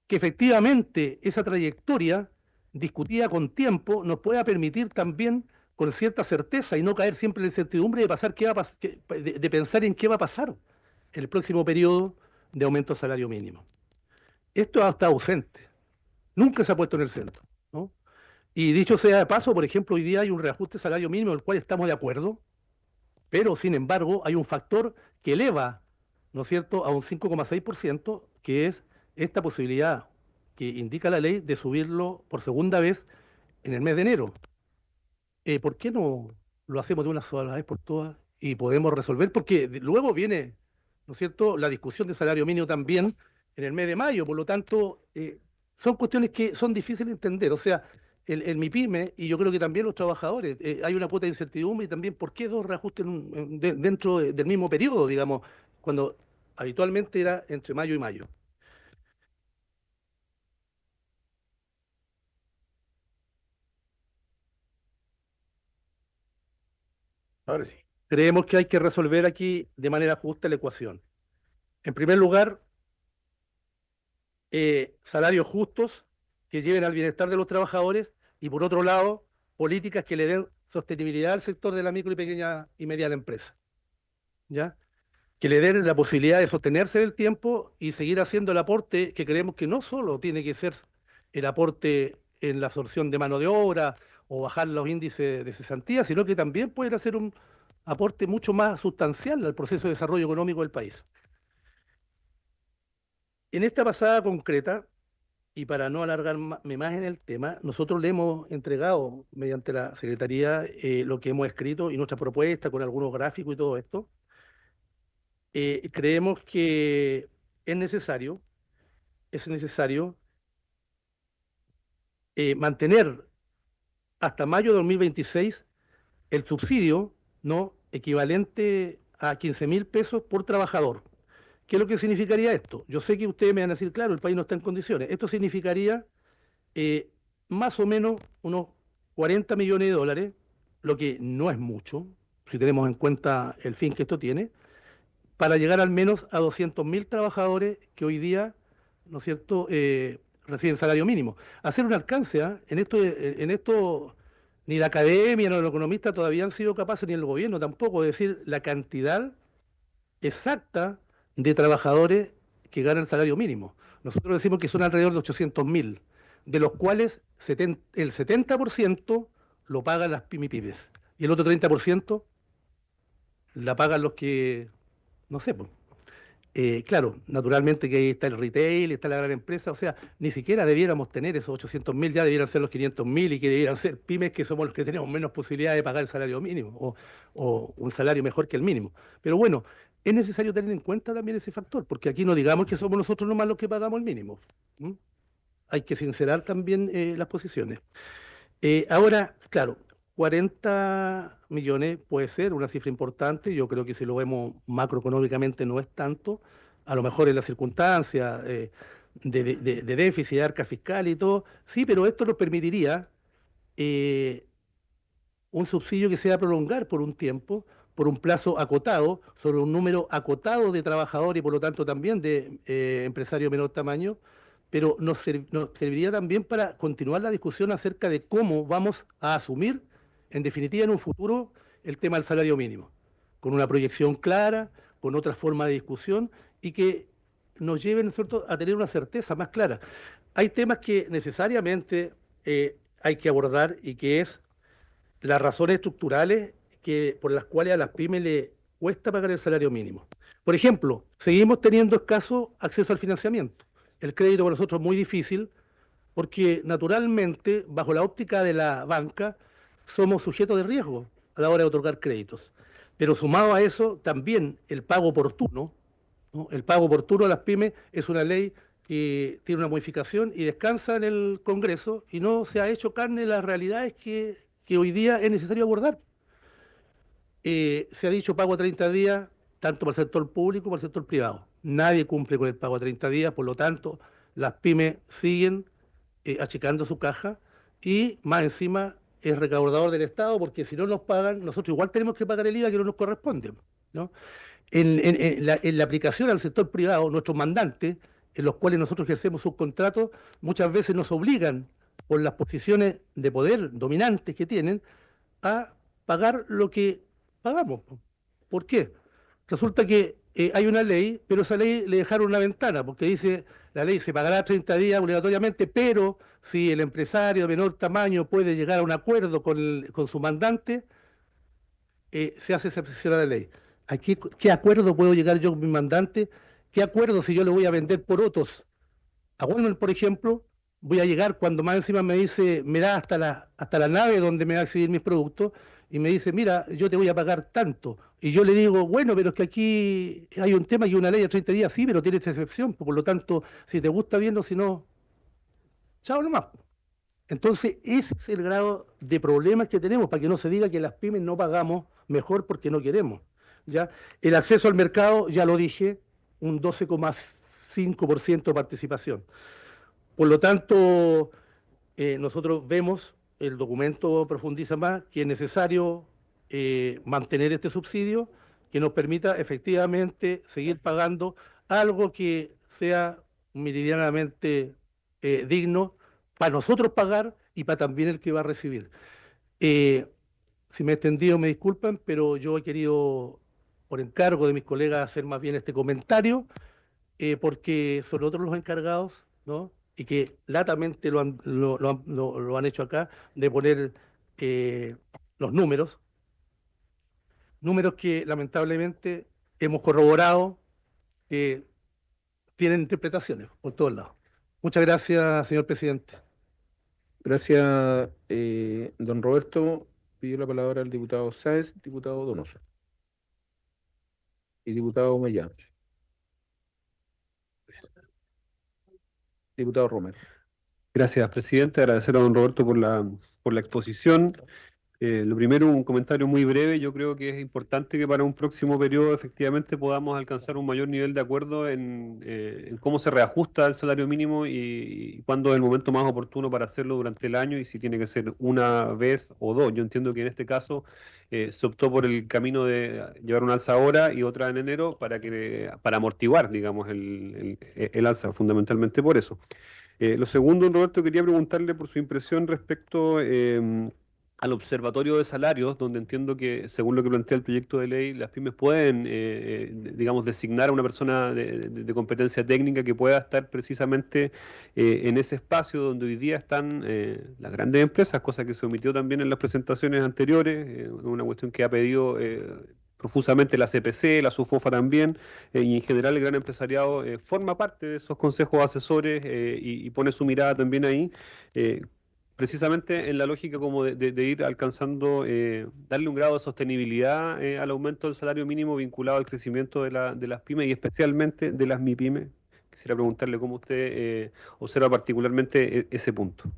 Que efectivamente esa trayectoria, discutida con tiempo, nos pueda permitir también con cierta certeza y no caer siempre en la incertidumbre de pensar en qué va a pasar en el próximo periodo de aumento del salario mínimo. Esto está ausente, nunca se ha puesto en el centro, ¿no? Y dicho sea de paso, por ejemplo, hoy día hay un reajuste de salario mínimo, el cual estamos de acuerdo, pero sin embargo hay un factor que eleva, ¿no es cierto?, a un 5,6%, que es esta posibilidad que indica la ley de subirlo por segunda vez en el mes de enero. ¿Por qué no lo hacemos de una sola vez por todas y podemos resolver? Porque luego viene, ¿no es cierto?, la discusión de salario mínimo también en el mes de mayo. Por lo tanto, son cuestiones que son difíciles de entender. O sea, el MIPYME, y yo creo que también los trabajadores, hay una cuota de incertidumbre y también por qué dos reajustes dentro del mismo periodo, digamos, cuando habitualmente era entre mayo y mayo. Ahora sí. Creemos que hay que resolver aquí de manera justa la ecuación. En primer lugar, salarios justos que lleven al bienestar de los trabajadores y por otro lado, políticas que le den sostenibilidad al sector de la micro y pequeña y mediana empresa. ¿Ya? Que le den la posibilidad de sostenerse en el tiempo y seguir haciendo el aporte que creemos que no solo tiene que ser el aporte en la absorción de mano de obra o bajar los índices de cesantía, sino que también puede hacer un aporte mucho más sustancial al proceso de desarrollo económico del país. En esta pasada concreta, y para no alargarme más en el tema, nosotros le hemos entregado mediante la Secretaría lo que hemos escrito y nuestra propuesta con algunos gráficos y todo esto. Creemos que es necesario mantener hasta mayo de 2026 el subsidio, ¿no?, equivalente a 15.000 pesos por trabajador. ¿Qué es lo que significaría esto? Yo sé que ustedes me van a decir, claro, el país no está en condiciones. Esto significaría más o menos unos 40 millones de dólares, lo que no es mucho, si tenemos en cuenta el fin que esto tiene, para llegar al menos a 200.000 trabajadores que hoy día, ¿no es cierto?, reciben salario mínimo. Hacer un alcance, en esto ni la academia ni los economistas todavía han sido capaces, ni el gobierno tampoco, de decir la cantidad exacta de trabajadores que ganan salario mínimo. Nosotros decimos que son alrededor de 800.000, de los cuales el 70% lo pagan las pymes y el otro 30% la pagan los que, no sé, pues. Claro, naturalmente que ahí está el retail, está la gran empresa, o sea, ni siquiera debiéramos tener esos 800.000, ya debieran ser los 500.000 y que debieran ser pymes, que somos los que tenemos menos posibilidad de pagar el salario mínimo o un salario mejor que el mínimo. Pero bueno, es necesario tener en cuenta también ese factor, porque aquí no digamos que somos nosotros nomás los que pagamos el mínimo. ¿Mm? Hay que sincerar también las posiciones. Ahora, claro, 40 millones puede ser una cifra importante, yo creo que si lo vemos macroeconómicamente no es tanto, a lo mejor en las circunstancias de déficit, de arca fiscal y todo, sí, pero esto nos permitiría un subsidio que se va a prolongar por un tiempo, por un plazo acotado, sobre un número acotado de trabajadores y por lo tanto también de empresarios de menor tamaño, pero nos serviría también para continuar la discusión acerca de cómo vamos a asumir, en definitiva, en un futuro, el tema del salario mínimo, con una proyección clara, con otra forma de discusión y que nos lleven, ¿cierto?, a tener una certeza más clara. Hay temas que necesariamente hay que abordar y que es las razones estructurales por las cuales a las pymes le cuesta pagar el salario mínimo. Por ejemplo, seguimos teniendo escaso acceso al financiamiento. El crédito para nosotros es muy difícil porque naturalmente, bajo la óptica de la banca, somos sujetos de riesgo a la hora de otorgar créditos. Pero sumado a eso, también el pago oportuno, ¿no? El pago oportuno a las pymes es una ley que tiene una modificación y descansa en el Congreso y no se ha hecho carne las realidades que hoy día es necesario abordar. Se ha dicho pago a 30 días, tanto para el sector público como para el sector privado. Nadie cumple con el pago a 30 días, por lo tanto, las pymes siguen achicando su caja y más encima es recaudador del Estado, porque si no nos pagan, nosotros igual tenemos que pagar el IVA que no nos corresponde, ¿no? En la aplicación al sector privado, nuestros mandantes, en los cuales nosotros ejercemos subcontratos, muchas veces nos obligan, por las posiciones de poder dominantes que tienen, a pagar lo que pagamos. ¿Por qué? Resulta que hay una ley, pero esa ley le dejaron una ventana, porque dice, la ley se pagará 30 días obligatoriamente, pero si el empresario de menor tamaño puede llegar a un acuerdo con su mandante, se hace excepción a la ley. Aquí, ¿qué acuerdo puedo llegar yo con mi mandante? ¿Qué acuerdo si yo le voy a vender porotos a Walmart, por ejemplo, voy a llegar cuando más encima me dice, me da hasta la nave donde me va a exhibir mis productos y me dice, mira, yo te voy a pagar tanto. Y yo le digo, bueno, pero es que aquí hay un tema y una ley de 30 días, sí, pero tiene esta excepción, por lo tanto, si te gusta bien o si no, chao nomás. Entonces, ese es el grado de problemas que tenemos, para que no se diga que las pymes no pagamos mejor porque no queremos. ¿Ya? El acceso al mercado, ya lo dije, un 12,5% de participación. Por lo tanto, nosotros vemos, el documento profundiza más, que es necesario mantener este subsidio que nos permita efectivamente seguir pagando algo que sea meridianamente digno para nosotros pagar y para también el que va a recibir. Si me he extendido, me disculpan, pero yo he querido, por encargo de mis colegas, hacer más bien este comentario, porque son otros los encargados, ¿no? Y que latamente lo han hecho acá, de poner los números que lamentablemente hemos corroborado que tienen interpretaciones por todos lados. Muchas gracias, señor presidente. Gracias, don Roberto. Pidió la palabra el diputado Sáez, diputado Donoso y diputado Mellán. Diputado Romero. Gracias, presidente. Agradecer a don Roberto por la exposición. Lo primero, un comentario muy breve. Yo creo que es importante que para un próximo periodo efectivamente podamos alcanzar un mayor nivel de acuerdo en cómo se reajusta el salario mínimo y cuándo es el momento más oportuno para hacerlo durante el año y si tiene que ser una vez o dos. Yo entiendo que en este caso se optó por el camino de llevar un alza ahora y otra en enero para amortiguar, digamos, el alza, fundamentalmente por eso. Lo segundo, don Roberto, quería preguntarle por su impresión respecto al observatorio de salarios, donde entiendo que, según lo que plantea el proyecto de ley, las pymes pueden, digamos, designar a una persona de competencia técnica que pueda estar precisamente en ese espacio donde hoy día están las grandes empresas, cosa que se omitió también en las presentaciones anteriores, una cuestión que ha pedido profusamente la CPC, la SUFOFA también, y en general el gran empresariado forma parte de esos consejos asesores y pone su mirada también ahí, precisamente en la lógica como de ir alcanzando, darle un grado de sostenibilidad al aumento del salario mínimo vinculado al crecimiento de las pymes y especialmente de las MIPYMES. Quisiera preguntarle cómo usted observa particularmente ese punto.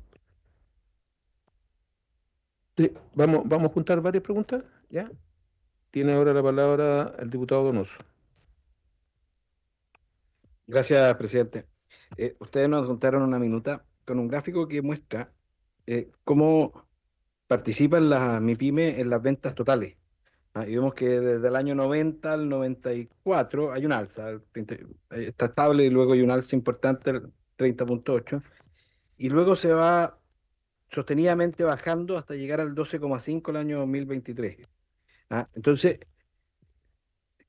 Sí, vamos a juntar varias preguntas, ¿ya? Tiene ahora la palabra el diputado Donoso. Gracias, presidente. Ustedes nos contaron una minuta con un gráfico que muestra cómo participan las MIPYME en las ventas totales. Y vemos que desde el año 90 al 94 hay un alza, está estable y luego hay un alza importante, el 30,8, y luego se va sostenidamente bajando hasta llegar al 12,5 el año 2023. Entonces,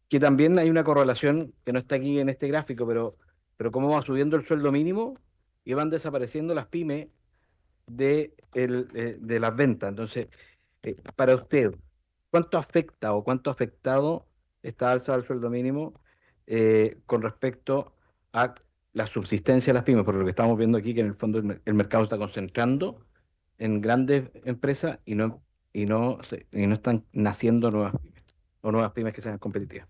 que también hay una correlación que no está aquí en este gráfico, pero cómo va subiendo el sueldo mínimo y van desapareciendo las pymes de las ventas. Entonces, para usted, ¿cuánto afecta o cuánto ha afectado esta alza del sueldo mínimo con respecto a la subsistencia de las pymes? Porque lo que estamos viendo aquí que en el fondo el mercado está concentrando en grandes empresas y no están naciendo nuevas pymes o nuevas pymes que sean competitivas.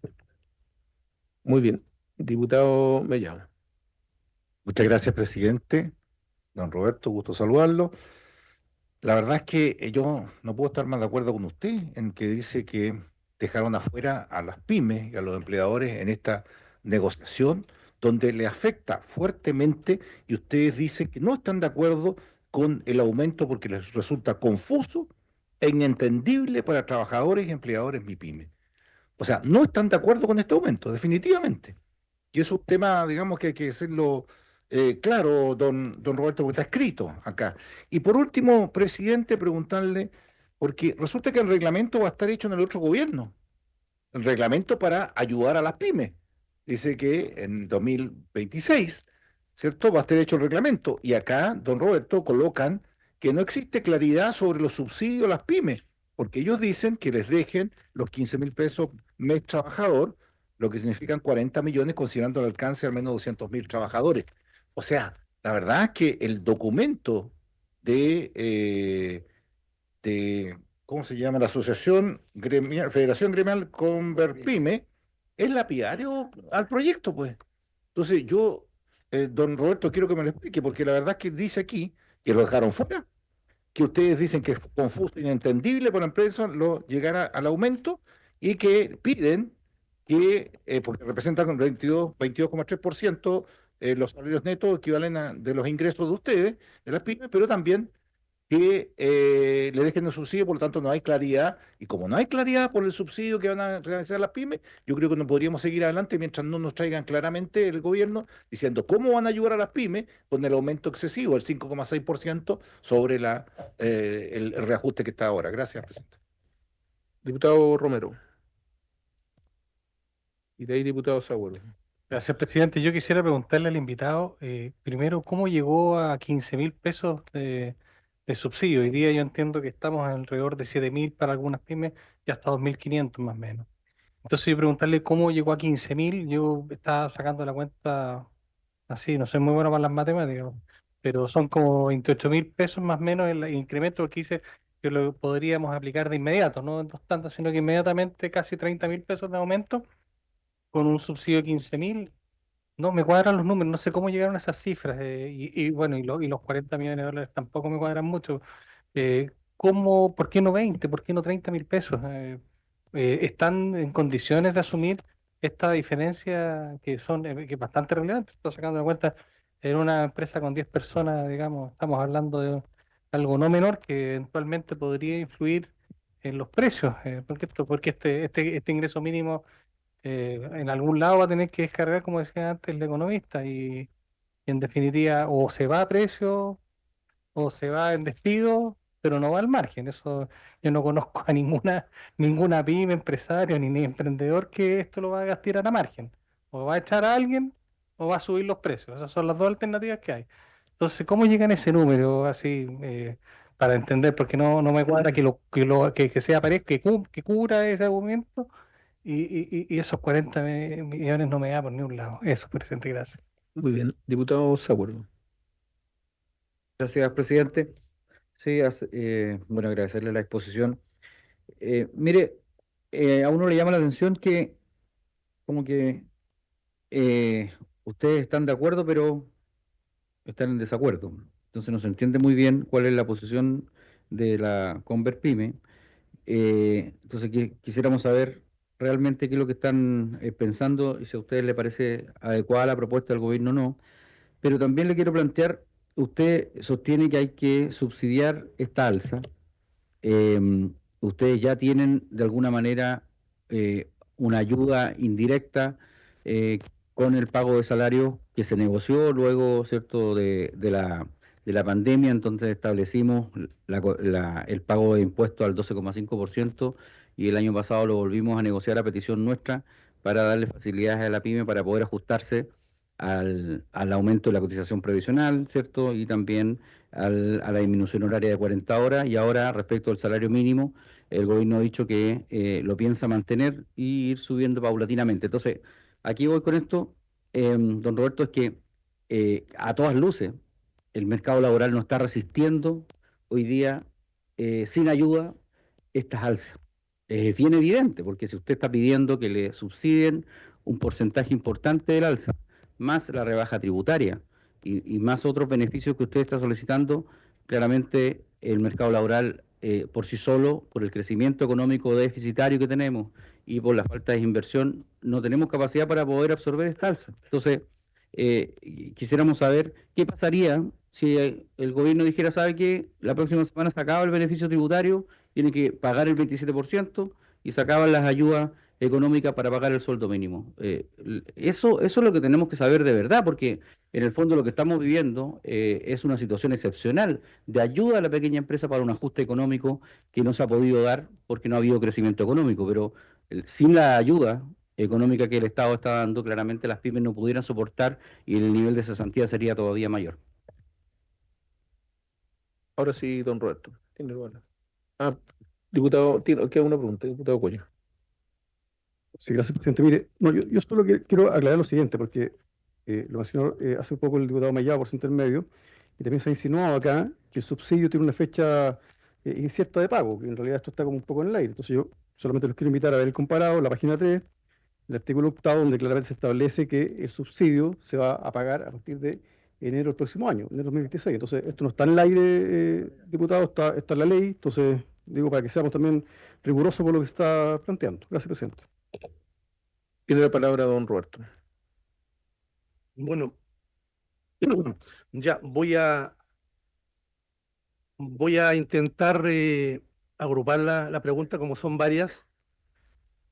Muy bien. Diputado Mellán. Muchas gracias, presidente. Don Roberto, gusto saludarlo. La verdad es que yo no puedo estar más de acuerdo con usted en que dice que dejaron afuera a las pymes y a los empleadores en esta negociación donde le afecta fuertemente y ustedes dicen que no están de acuerdo con el aumento porque les resulta confuso e inentendible para trabajadores y empleadores MIPYME. O sea, no están de acuerdo con este aumento, definitivamente. Y es un tema, digamos, que hay que decirlo claro, don Roberto, porque está escrito acá. Y por último, presidente, preguntarle, porque resulta que el reglamento va a estar hecho en el otro gobierno, el reglamento para ayudar a las pymes. Dice que en 2026, ¿cierto? Va a estar hecho el reglamento. Y acá, don Roberto, colocan que no existe claridad sobre los subsidios a las pymes, porque ellos dicen que les dejen los 15.000 pesos mes trabajador, lo que significan 40 millones considerando el alcance de al menos 200.000 trabajadores. O sea, la verdad es que el documento de ¿cómo se llama? La Asociación Gremial, Federación Gremial Converpyme, es lapidario al proyecto, pues. Entonces yo, don Roberto, quiero que me lo explique, porque la verdad es que dice aquí que lo dejaron fuera, que ustedes dicen que es confuso, inentendible para la empresa llegar al aumento y que piden que, porque representan un 22,3% los salarios netos equivalen de los ingresos de ustedes, de las pymes, pero también que le dejen el subsidio, por lo tanto no hay claridad, y como no hay claridad por el subsidio que van a realizar las pymes, yo creo que no podríamos seguir adelante mientras no nos traigan claramente el gobierno diciendo cómo van a ayudar a las pymes con el aumento excesivo, el 5,6% sobre el reajuste que está ahora. Gracias, presidente. Diputado Romero. Y de ahí, diputado Sagüero. Gracias, presidente. Yo quisiera preguntarle al invitado, primero, ¿cómo llegó a 15.000 pesos de subsidio? Hoy día yo entiendo que estamos alrededor de 7.000 para algunas pymes y hasta 2.500 más o menos. Entonces, yo preguntarle cómo llegó a 15.000. Yo estaba sacando la cuenta así, no soy muy bueno para las matemáticas, pero son como 28.000 pesos más o menos el incremento que hice, que lo podríamos aplicar de inmediato, no en dos tantas, sino que inmediatamente casi 30.000 pesos de aumento con un subsidio de 15.000. No me cuadran los números, no sé cómo llegaron a esas cifras. Y bueno, y los 40 millones de dólares tampoco me cuadran mucho. ¿Por qué no 20? ¿Por qué no 30.000 pesos? ¿Están en condiciones de asumir esta diferencia que es bastante relevante? Estoy sacando la cuenta, en una empresa con 10 personas, digamos, estamos hablando de algo no menor que eventualmente podría influir en los precios. Porque este ingreso mínimo en algún lado va a tener que descargar, como decía antes el economista, y en definitiva o se va a precio o se va en despido, pero no va al margen. Eso yo no conozco a ninguna pyme, empresario ni emprendedor que esto lo va a tirar a margen. O va a echar a alguien o va a subir los precios. Esas son las dos alternativas que hay. Entonces, ¿cómo llegan a ese número así? Para entender, porque no me cuadra que sea parejo, que cubra ese argumento y esos 40 millones no me da por ni un lado. Eso, presidente, gracias. Muy bien. Diputado Sagüero. Gracias, presidente. Sí, bueno, agradecerle la exposición. Mire, a uno le llama la atención que como que ustedes están de acuerdo, pero están en desacuerdo. Entonces no se entiende muy bien cuál es la posición de la Converpyme. Entonces quisiéramos saber realmente qué es lo que están pensando y si a ustedes les parece adecuada la propuesta del gobierno o no. Pero también le quiero plantear, usted sostiene que hay que subsidiar esta alza. Ustedes ya tienen de alguna manera una ayuda indirecta con el pago de salario que se negoció luego, ¿cierto?, de la pandemia. Entonces establecimos el pago de impuestos al 12,5% y el año pasado lo volvimos a negociar a petición nuestra para darle facilidades a la pyme para poder ajustarse al aumento de la cotización previsional, ¿cierto? Y también a la disminución horaria de 40 horas. Y ahora, respecto al salario mínimo, el gobierno ha dicho que lo piensa mantener y ir subiendo paulatinamente. Entonces, aquí voy con esto, don Roberto, es que a todas luces el mercado laboral no está resistiendo hoy día sin ayuda estas alzas. Es bien evidente, porque si usted está pidiendo que le subsidien un porcentaje importante del alza, más la rebaja tributaria y más otros beneficios que usted está solicitando, claramente el mercado laboral por sí solo, por el crecimiento económico deficitario que tenemos y por la falta de inversión, no tenemos capacidad para poder absorber esta alza. Entonces, quisiéramos saber qué pasaría si el gobierno dijera, ¿sabe qué? La próxima semana se acaba el beneficio tributario, tiene que pagar el 27% y se acaban las ayudas económicas para pagar el sueldo mínimo. Eso es lo que tenemos que saber de verdad, porque en el fondo lo que estamos viviendo es una situación excepcional de ayuda a la pequeña empresa para un ajuste económico que no se ha podido dar porque no ha habido crecimiento económico, pero sin la ayuda económica que el Estado está dando, claramente las pymes no pudieran soportar y el nivel de cesantía sería todavía mayor. Ahora sí, don Roberto. Tiene lugar. Diputado, queda una pregunta, diputado Cuello. Sí, gracias, presidente. Mire, no, yo solo quiero aclarar lo siguiente, porque lo mencionó hace un poco el diputado Mellado por su intermedio, y también se ha insinuado acá que el subsidio tiene una fecha incierta de pago, que en realidad esto está como un poco en el aire. Entonces yo solamente los quiero invitar a ver el comparado, la página 3, el artículo 8, donde claramente se establece que el subsidio se va a pagar a partir de enero del próximo año, enero de 2026. Entonces, esto no está en el aire, diputado, está en la ley. Entonces, digo, para que seamos también rigurosos por lo que se está planteando. Gracias, presidente. Tiene la palabra don Roberto. Bueno, ya voy a intentar agrupar la pregunta, como son varias,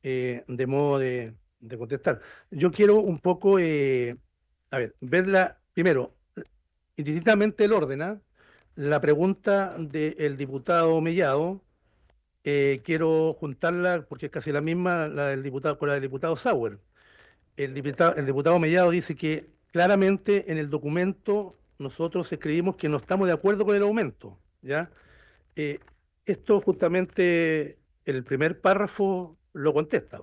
de modo de contestar. Yo quiero un poco, a ver, verla primero, indistintamente el orden, ¿ah? La pregunta del diputado Mellado, quiero juntarla porque es casi la misma la del diputado, con la del diputado Sauer. El diputado Mellado dice que claramente en el documento nosotros escribimos que no estamos de acuerdo con el aumento, ¿ya? Esto justamente el primer párrafo lo contesta.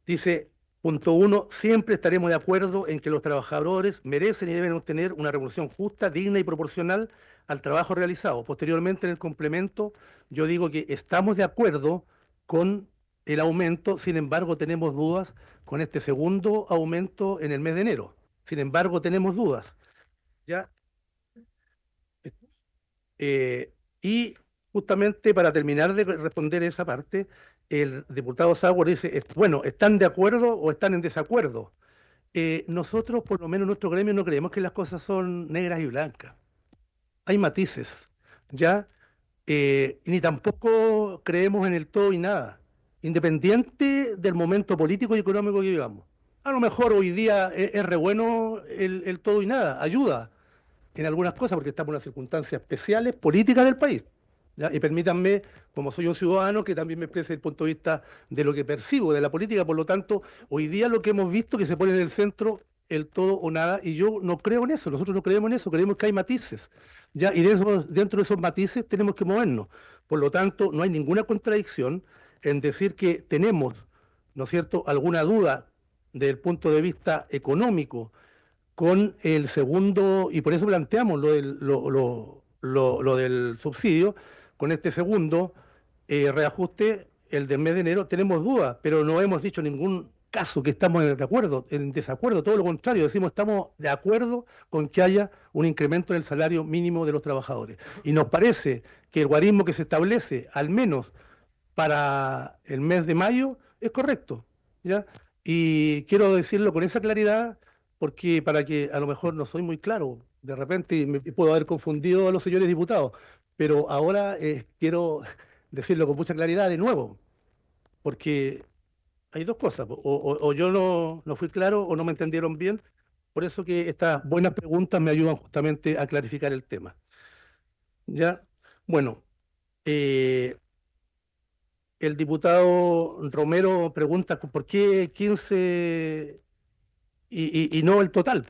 Dice, punto 1, siempre estaremos de acuerdo en que los trabajadores merecen y deben obtener una remuneración justa, digna y proporcional al trabajo realizado. Posteriormente, en el complemento, yo digo que estamos de acuerdo con el aumento, sin embargo, tenemos dudas con este segundo aumento en el mes de enero. Sin embargo, tenemos dudas. ¿Ya? Y justamente para terminar de responder esa parte, el diputado Sauer dice, bueno, ¿están de acuerdo o están en desacuerdo? Nosotros, por lo menos en nuestro gremio, no creemos que las cosas son negras y blancas. Hay matices, ¿ya? Ni tampoco creemos en el todo y nada, independiente del momento político y económico que vivamos. A lo mejor hoy día es re bueno el todo y nada, ayuda en algunas cosas porque estamos en unas circunstancias especiales políticas del país. ¿Ya? Y permítanme, como soy un ciudadano, que también me exprese el punto de vista de lo que percibo de la política. Por lo tanto, hoy día lo que hemos visto que se pone en el centro el todo o nada, y yo no creo en eso, nosotros no creemos en eso, creemos que hay matices. ¿Ya? Y dentro de esos matices tenemos que movernos. Por lo tanto, no hay ninguna contradicción en decir que tenemos, ¿no es cierto?, alguna duda desde el punto de vista económico con el segundo, y por eso planteamos lo del subsidio, con este segundo reajuste, el del mes de enero, tenemos dudas, pero no hemos dicho ningún caso que estamos en desacuerdo, todo lo contrario, decimos estamos de acuerdo con que haya un incremento del salario mínimo de los trabajadores. Y nos parece que el guarismo que se establece, al menos para el mes de mayo, es correcto, ¿ya? Y quiero decirlo con esa claridad, porque para que a lo mejor no soy muy claro, de repente me puedo haber confundido a los señores diputados, pero ahora quiero decirlo con mucha claridad de nuevo, porque hay dos cosas, o yo no fui claro o no me entendieron bien, por eso que estas buenas preguntas me ayudan justamente a clarificar el tema. ¿Ya? Bueno, el diputado Romero pregunta por qué 15 y no el total.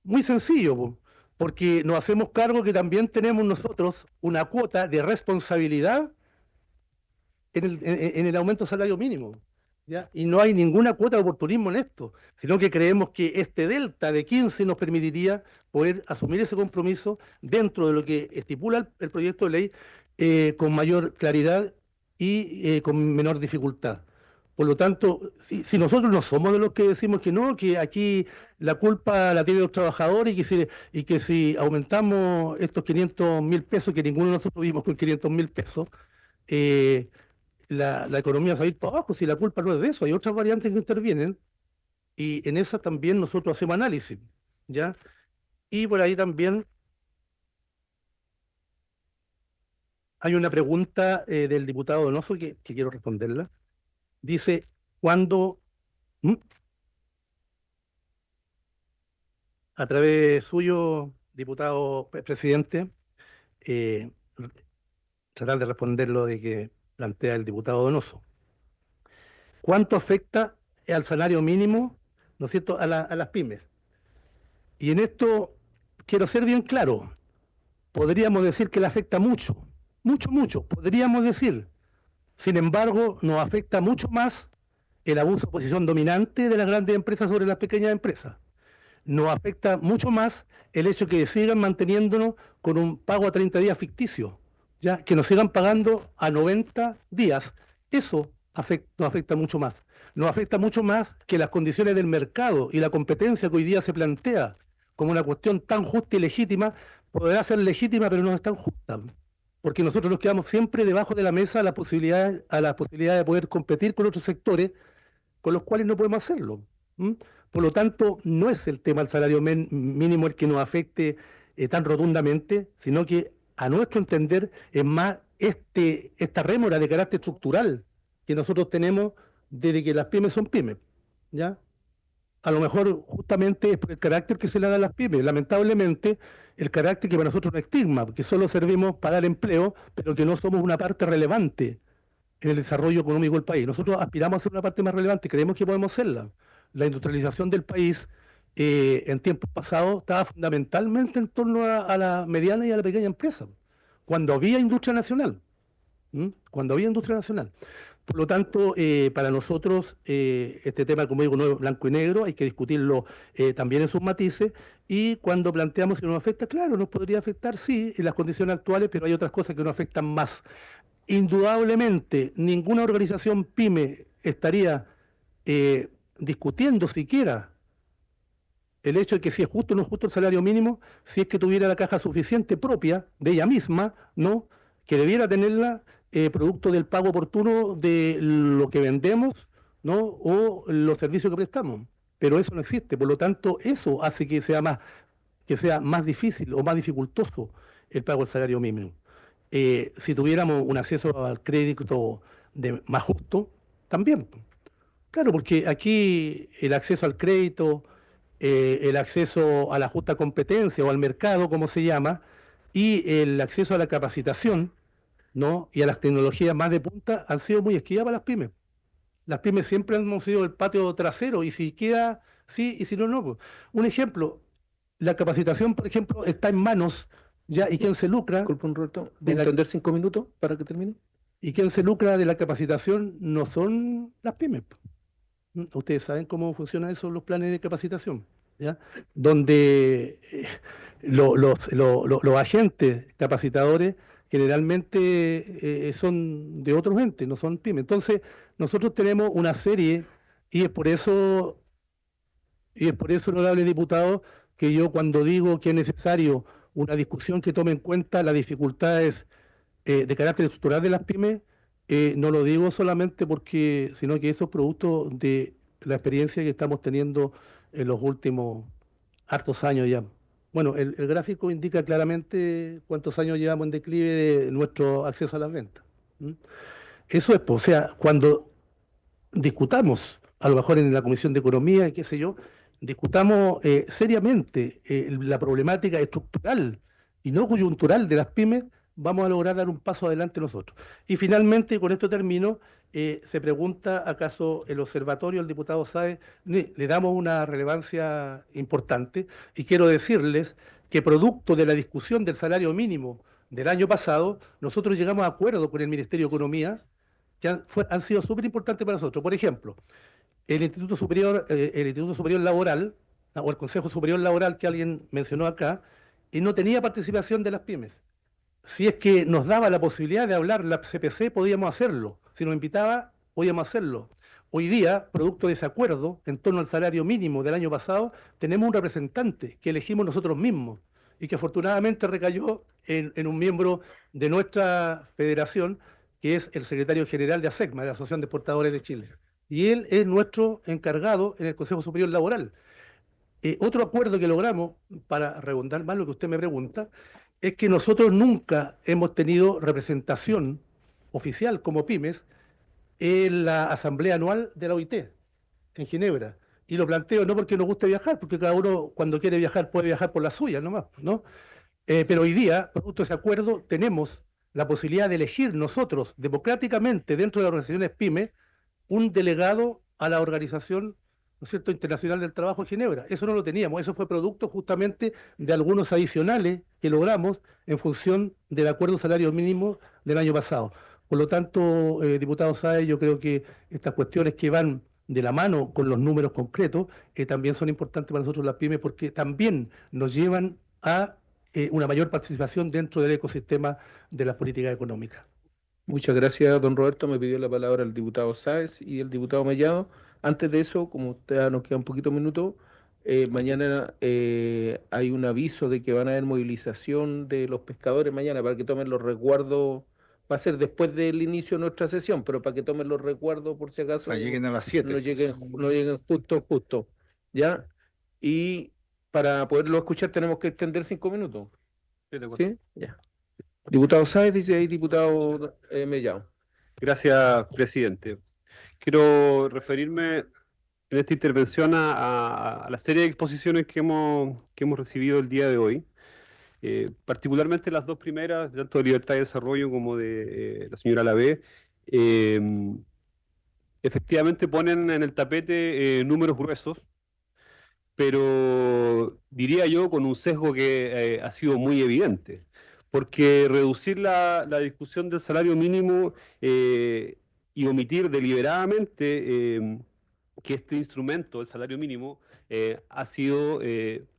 Muy sencillo, porque nos hacemos cargo que también tenemos nosotros una cuota de responsabilidad en el aumento del salario mínimo, ¿ya? Y no hay ninguna cuota de oportunismo en esto, sino que creemos que este delta de 15 nos permitiría poder asumir ese compromiso dentro de lo que estipula el proyecto de ley con mayor claridad y con menor dificultad. Por lo tanto, si nosotros no somos de los que decimos que no, que aquí la culpa la tienen los trabajadores y que si aumentamos estos 500.000 pesos, que ninguno de nosotros vivimos con 500.000 pesos, la economía se va a ir para abajo, si la culpa no es de eso, hay otras variantes que intervienen y en esas también nosotros hacemos análisis, ¿ya? Y por ahí también hay una pregunta del diputado Donoso que quiero responderla. Dice, ¿cuándo, a través suyo, diputado presidente, tratar de responder lo de que plantea el diputado Donoso? ¿Cuánto afecta al salario mínimo, ¿no es cierto?, a las pymes? Y en esto quiero ser bien claro. Podríamos decir que le afecta mucho, mucho, podríamos decir. Sin embargo, nos afecta mucho más el abuso de posición dominante de las grandes empresas sobre las pequeñas empresas. nos afecta mucho más el hecho que sigan manteniéndonos con un pago a 30 días ficticio, ¿ya? Que nos sigan pagando a 90 días. Eso nos afecta mucho más. Nos afecta mucho más que las condiciones del mercado y la competencia que hoy día se plantea como una cuestión tan justa y legítima, podrá ser legítima, pero no es tan justa. Porque nosotros nos quedamos siempre debajo de la mesa a la posibilidad de poder competir con otros sectores con los cuales no podemos hacerlo. Por lo tanto, no es el tema del salario mínimo el que nos afecte tan rotundamente, sino que a nuestro entender es más esta rémora de carácter estructural que nosotros tenemos desde que las pymes son pymes, ¿ya? A lo mejor justamente es por el carácter que se le da a las pymes. Lamentablemente, el carácter que para nosotros es un estigma, porque solo servimos para dar empleo, pero que no somos una parte relevante en el desarrollo económico del país. Nosotros aspiramos a ser una parte más relevante, creemos que podemos serla. La industrialización del país en tiempos pasados estaba fundamentalmente en torno a la mediana y a la pequeña empresa, cuando había industria nacional. Cuando había industria nacional. Por lo tanto, para nosotros este tema, como digo, no es blanco y negro, hay que discutirlo también en sus matices, y cuando planteamos si nos afecta, claro, nos podría afectar, sí, en las condiciones actuales, pero hay otras cosas que nos afectan más. Indudablemente, ninguna organización PYME estaría discutiendo siquiera el hecho de que si es justo o no es justo el salario mínimo, si es que tuviera la caja suficiente propia de ella misma, ¿no? Que debiera tenerla producto del pago oportuno de lo que vendemos, ¿no? O los servicios que prestamos. Pero eso no existe, por lo tanto, eso hace que sea más difícil o más dificultoso el pago del salario mínimo. Si tuviéramos un acceso al crédito más justo, también. Claro, porque aquí el acceso al crédito, el acceso a la justa competencia o al mercado, como se llama, y el acceso a la capacitación, ¿no? Y a las tecnologías más de punta han sido muy esquivas para las pymes. Las pymes siempre han sido el patio trasero, y si queda, sí, y si no, no. Pues. Un ejemplo, la capacitación, por ejemplo, está en manos, ¿ya? ¿Y quién se lucra? Disculpa un rato, ¿voy a entender 5 minutos para que termine? ¿Y quién se lucra de la capacitación? No son las pymes. Ustedes saben cómo funcionan esos los planes de capacitación, ¿ya? Donde los agentes capacitadores generalmente son de otros entes, no son pymes. Entonces, nosotros tenemos una serie, y es por eso, honorable diputado, que yo cuando digo que es necesario una discusión que tome en cuenta las dificultades de carácter estructural de las pymes, no lo digo solamente porque, sino que eso es producto de la experiencia que estamos teniendo en los últimos hartos años ya. Bueno, el gráfico indica claramente cuántos años llevamos en declive de nuestro acceso a las ventas. Eso es, o sea, cuando discutamos, a lo mejor en la Comisión de Economía, qué sé yo, discutamos seriamente la problemática estructural y no coyuntural de las pymes, vamos a lograr dar un paso adelante nosotros. Y finalmente, con esto termino, se pregunta, ¿acaso el observatorio, el diputado Sáez, le damos una relevancia importante? Y quiero decirles que producto de la discusión del salario mínimo del año pasado, nosotros llegamos a acuerdo con el Ministerio de Economía, que han sido súper importantes para nosotros. Por ejemplo, el Instituto Superior Laboral, o el Consejo Superior Laboral que alguien mencionó acá, y no tenía participación de las pymes. Si es que nos daba la posibilidad de hablar la CPC, podíamos hacerlo. Si nos invitaba, podíamos hacerlo. Hoy día, producto de ese acuerdo en torno al salario mínimo del año pasado, tenemos un representante que elegimos nosotros mismos y que afortunadamente recayó en un miembro de nuestra federación, que es el secretario general de ASECMA, de la Asociación de Exportadores de Chile. Y él es nuestro encargado en el Consejo Superior Laboral. Otro acuerdo que logramos, para redundar más lo que usted me pregunta, es que nosotros nunca hemos tenido representación oficial como pymes en la asamblea anual de la OIT en Ginebra. Y lo planteo no porque nos guste viajar, porque cada uno cuando quiere viajar puede viajar por la suya nomás, ¿no? Pero hoy día, producto de ese acuerdo, tenemos la posibilidad de elegir nosotros democráticamente dentro de las organizaciones pymes un delegado a la Organización, ¿no es cierto?, Internacional del Trabajo en Ginebra. Eso no lo teníamos, eso fue producto justamente de algunos adicionales que logramos en función del acuerdo salario mínimo del año pasado. Por lo tanto, diputado Sáez, yo creo que estas cuestiones que van de la mano con los números concretos, también son importantes para nosotros las pymes porque también nos llevan a una mayor participación dentro del ecosistema de las políticas económicas. Muchas gracias, don Roberto. Me pidió la palabra el diputado Sáez y el diputado Mellado. Antes de eso, como ya nos queda un poquito de minuto, mañana hay un aviso de que van a haber movilización de los pescadores mañana para que tomen los resguardos. Va a ser después del inicio de nuestra sesión, pero para que tomen los resguardos por si O acaso sea, lleguen a las 7. no lleguen justo, ¿ya? Y para poderlo escuchar tenemos que extender 5 minutos. ¿Sí? Ya. Diputado Sáez, dice ahí diputado Mellado. Gracias, presidente. Quiero referirme en esta intervención a la serie de exposiciones que hemos recibido el día de hoy. Particularmente las dos primeras, tanto de Libertad y Desarrollo como de la señora Lavé, efectivamente ponen en el tapete números gruesos, pero diría yo con un sesgo que ha sido muy evidente, porque reducir la discusión del salario mínimo y omitir deliberadamente que este instrumento, el salario mínimo, ha sido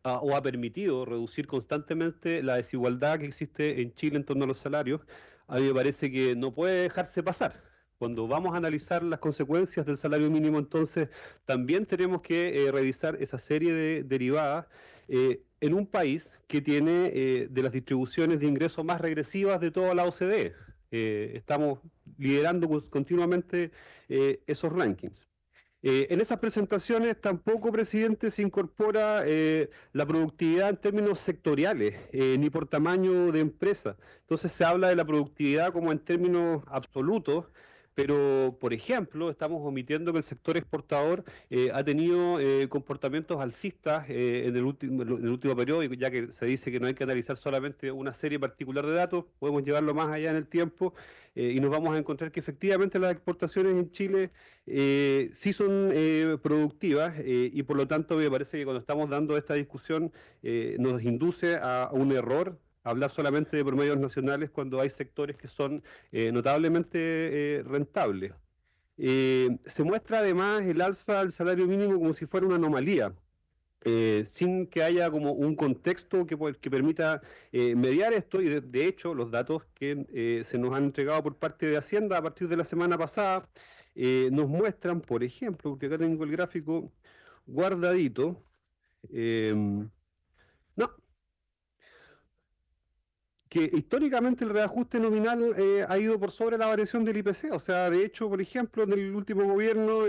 o ha permitido reducir constantemente la desigualdad que existe en Chile en torno a los salarios, a mí me parece que no puede dejarse pasar. Cuando vamos a analizar las consecuencias del salario mínimo, entonces también tenemos que revisar esa serie de derivadas en un país que tiene de las distribuciones de ingresos más regresivas de toda la OCDE. Estamos liderando continuamente esos rankings. En esas presentaciones tampoco, presidente, se incorpora la productividad en términos sectoriales, ni por tamaño de empresa. Entonces se habla de la productividad como en términos absolutos, pero, por ejemplo, estamos omitiendo que el sector exportador ha tenido comportamientos alcistas en el último periodo, y ya que se dice que no hay que analizar solamente una serie particular de datos, podemos llevarlo más allá en el tiempo y nos vamos a encontrar que efectivamente las exportaciones en Chile sí son productivas y por lo tanto me parece que cuando estamos dando esta discusión nos induce a un error hablar solamente de promedios nacionales cuando hay sectores que son notablemente rentables. Se muestra además el alza del salario mínimo como si fuera una anomalía, sin que haya como un contexto que permita mediar esto, y de hecho los datos que se nos han entregado por parte de Hacienda a partir de la semana pasada nos muestran, por ejemplo, porque acá tengo el gráfico guardadito, que históricamente el reajuste nominal ha ido por sobre la variación del IPC. O sea, de hecho, por ejemplo, en el último gobierno,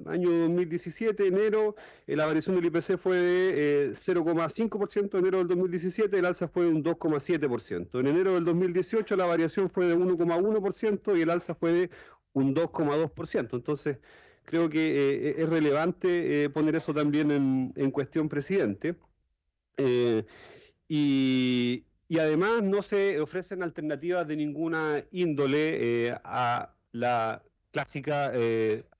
año 2017, enero, la variación del IPC fue de 0,5%, enero del 2017 el alza fue de un 2,7%. En enero del 2018 la variación fue de 1,1% y el alza fue de un 2,2%. Entonces, creo que es relevante poner eso también en cuestión, presidente. Y además no se ofrecen alternativas de ninguna índole a la clásica,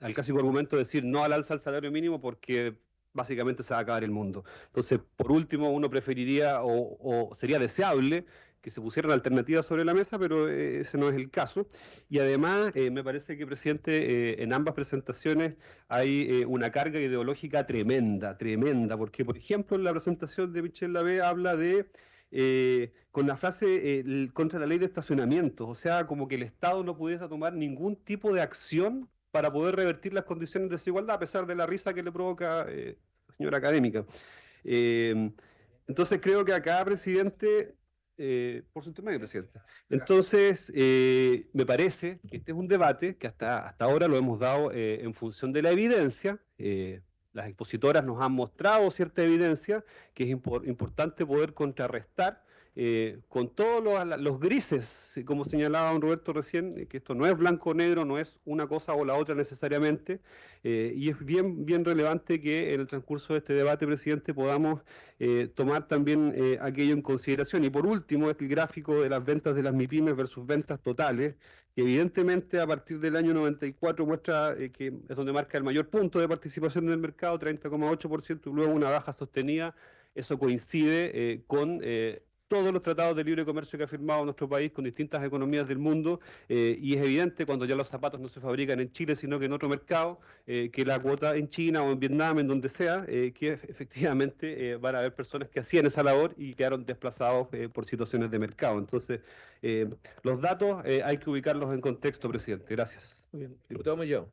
al clásico argumento de decir no al alza del salario mínimo porque básicamente se va a acabar el mundo. Entonces, por último, uno preferiría o sería deseable que se pusieran alternativas sobre la mesa, pero ese no es el caso. Y además, me parece que, presidente, en ambas presentaciones hay una carga ideológica tremenda, porque, por ejemplo, en la presentación de Michel Lavé habla de con la frase contra la ley de estacionamientos, o sea, como que el Estado no pudiese tomar ningún tipo de acción para poder revertir las condiciones de desigualdad, a pesar de la risa que le provoca señora académica. Entonces creo que acá, presidente, por su intermedio, presidente. Entonces, me parece que este es un debate que hasta ahora lo hemos dado en función de la evidencia. Las expositoras nos han mostrado cierta evidencia que es importante poder contrarrestar con todos los grises, como señalaba don Roberto recién, que esto no es blanco o negro, no es una cosa o la otra necesariamente, y es bien relevante que en el transcurso de este debate, presidente, podamos tomar también aquello en consideración. Y por último, el gráfico de las ventas de las MIPYMES versus ventas totales, que evidentemente a partir del año 94 muestra que es donde marca el mayor punto de participación en el mercado, 30,8%, y luego una baja sostenida. Eso coincide con todos los tratados de libre comercio que ha firmado nuestro país con distintas economías del mundo, y es evidente cuando ya los zapatos no se fabrican en Chile, sino que en otro mercado, que la cuota en China o en Vietnam, en donde sea, que efectivamente van a haber personas que hacían esa labor y quedaron desplazados por situaciones de mercado. Entonces, los datos hay que ubicarlos en contexto, presidente. Gracias. Muy bien. Diputado Mellado.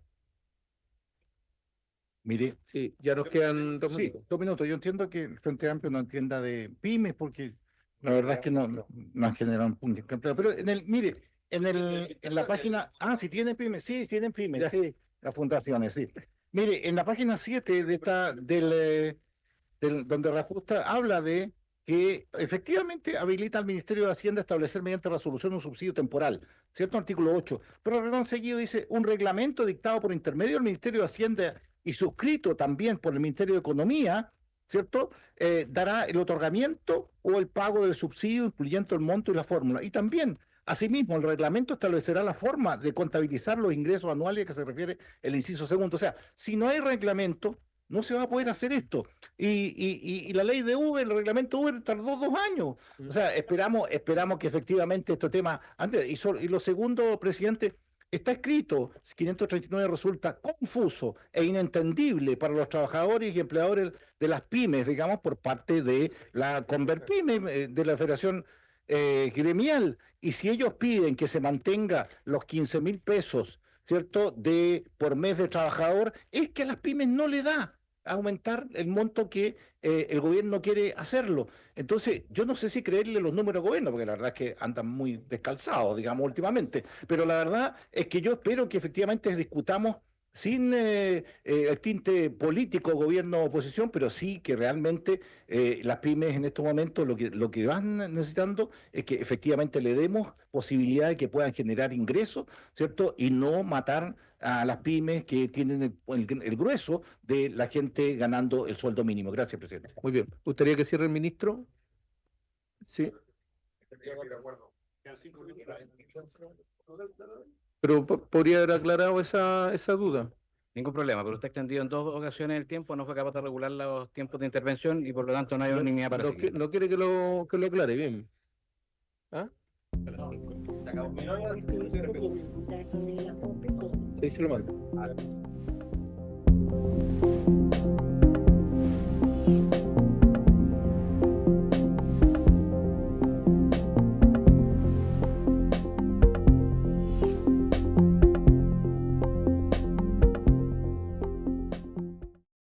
Mire, Sí, ya nos quedan 2 sí, minutos. 2 minutos. Yo entiendo que el Frente Amplio no entienda de pymes porque la verdad es que no han generado un punto de empleo. Pero mire, en la página, si tienen pymes, sí, tienen pymes, sí, las fundaciones, sí. Mire, en la página 7 de donde reajusta, habla de que efectivamente habilita al Ministerio de Hacienda a establecer mediante resolución un subsidio temporal, ¿cierto? Artículo 8. Pero renglón seguido dice, un reglamento dictado por intermedio del Ministerio de Hacienda y suscrito también por el Ministerio de Economía, ¿cierto? Dará el otorgamiento o el pago del subsidio, incluyendo el monto y la fórmula. Y también, asimismo, el reglamento establecerá la forma de contabilizar los ingresos anuales a que se refiere el inciso segundo. O sea, si no hay reglamento, no se va a poder hacer esto. Y la ley de Uber, el reglamento Uber tardó 2 años. O sea, esperamos que efectivamente este tema, antes, y lo segundo, presidente, está escrito, 539 resulta confuso e inentendible para los trabajadores y empleadores de las pymes, digamos, por parte de la Converpyme, de la Federación Gremial. Y si ellos piden que se mantenga los 15.000 pesos, ¿cierto?, por mes de trabajador, es que a las pymes no le da aumentar el monto que el gobierno quiere hacerlo. Entonces, yo no sé si creerle los números al gobierno, porque la verdad es que andan muy descalzados, digamos, últimamente. Pero la verdad es que yo espero que efectivamente discutamos sin el tinte político, gobierno, oposición, pero sí que realmente las pymes en estos momentos lo que van necesitando es que efectivamente le demos posibilidad de que puedan generar ingresos, ¿cierto? Y no matar a las pymes que tienen el grueso de la gente ganando el sueldo mínimo. Gracias, presidente. Muy bien. ¿Gustaría que cierre el ministro? Sí. Pero podría haber aclarado esa duda. Ningún problema, pero usted ha extendido en 2 ocasiones el tiempo, no fue capaz de regular los tiempos de intervención y por lo tanto no hay unanimidad para seguir. No quiere que lo aclare, bien. ¿Ah? Sí, se lo mando.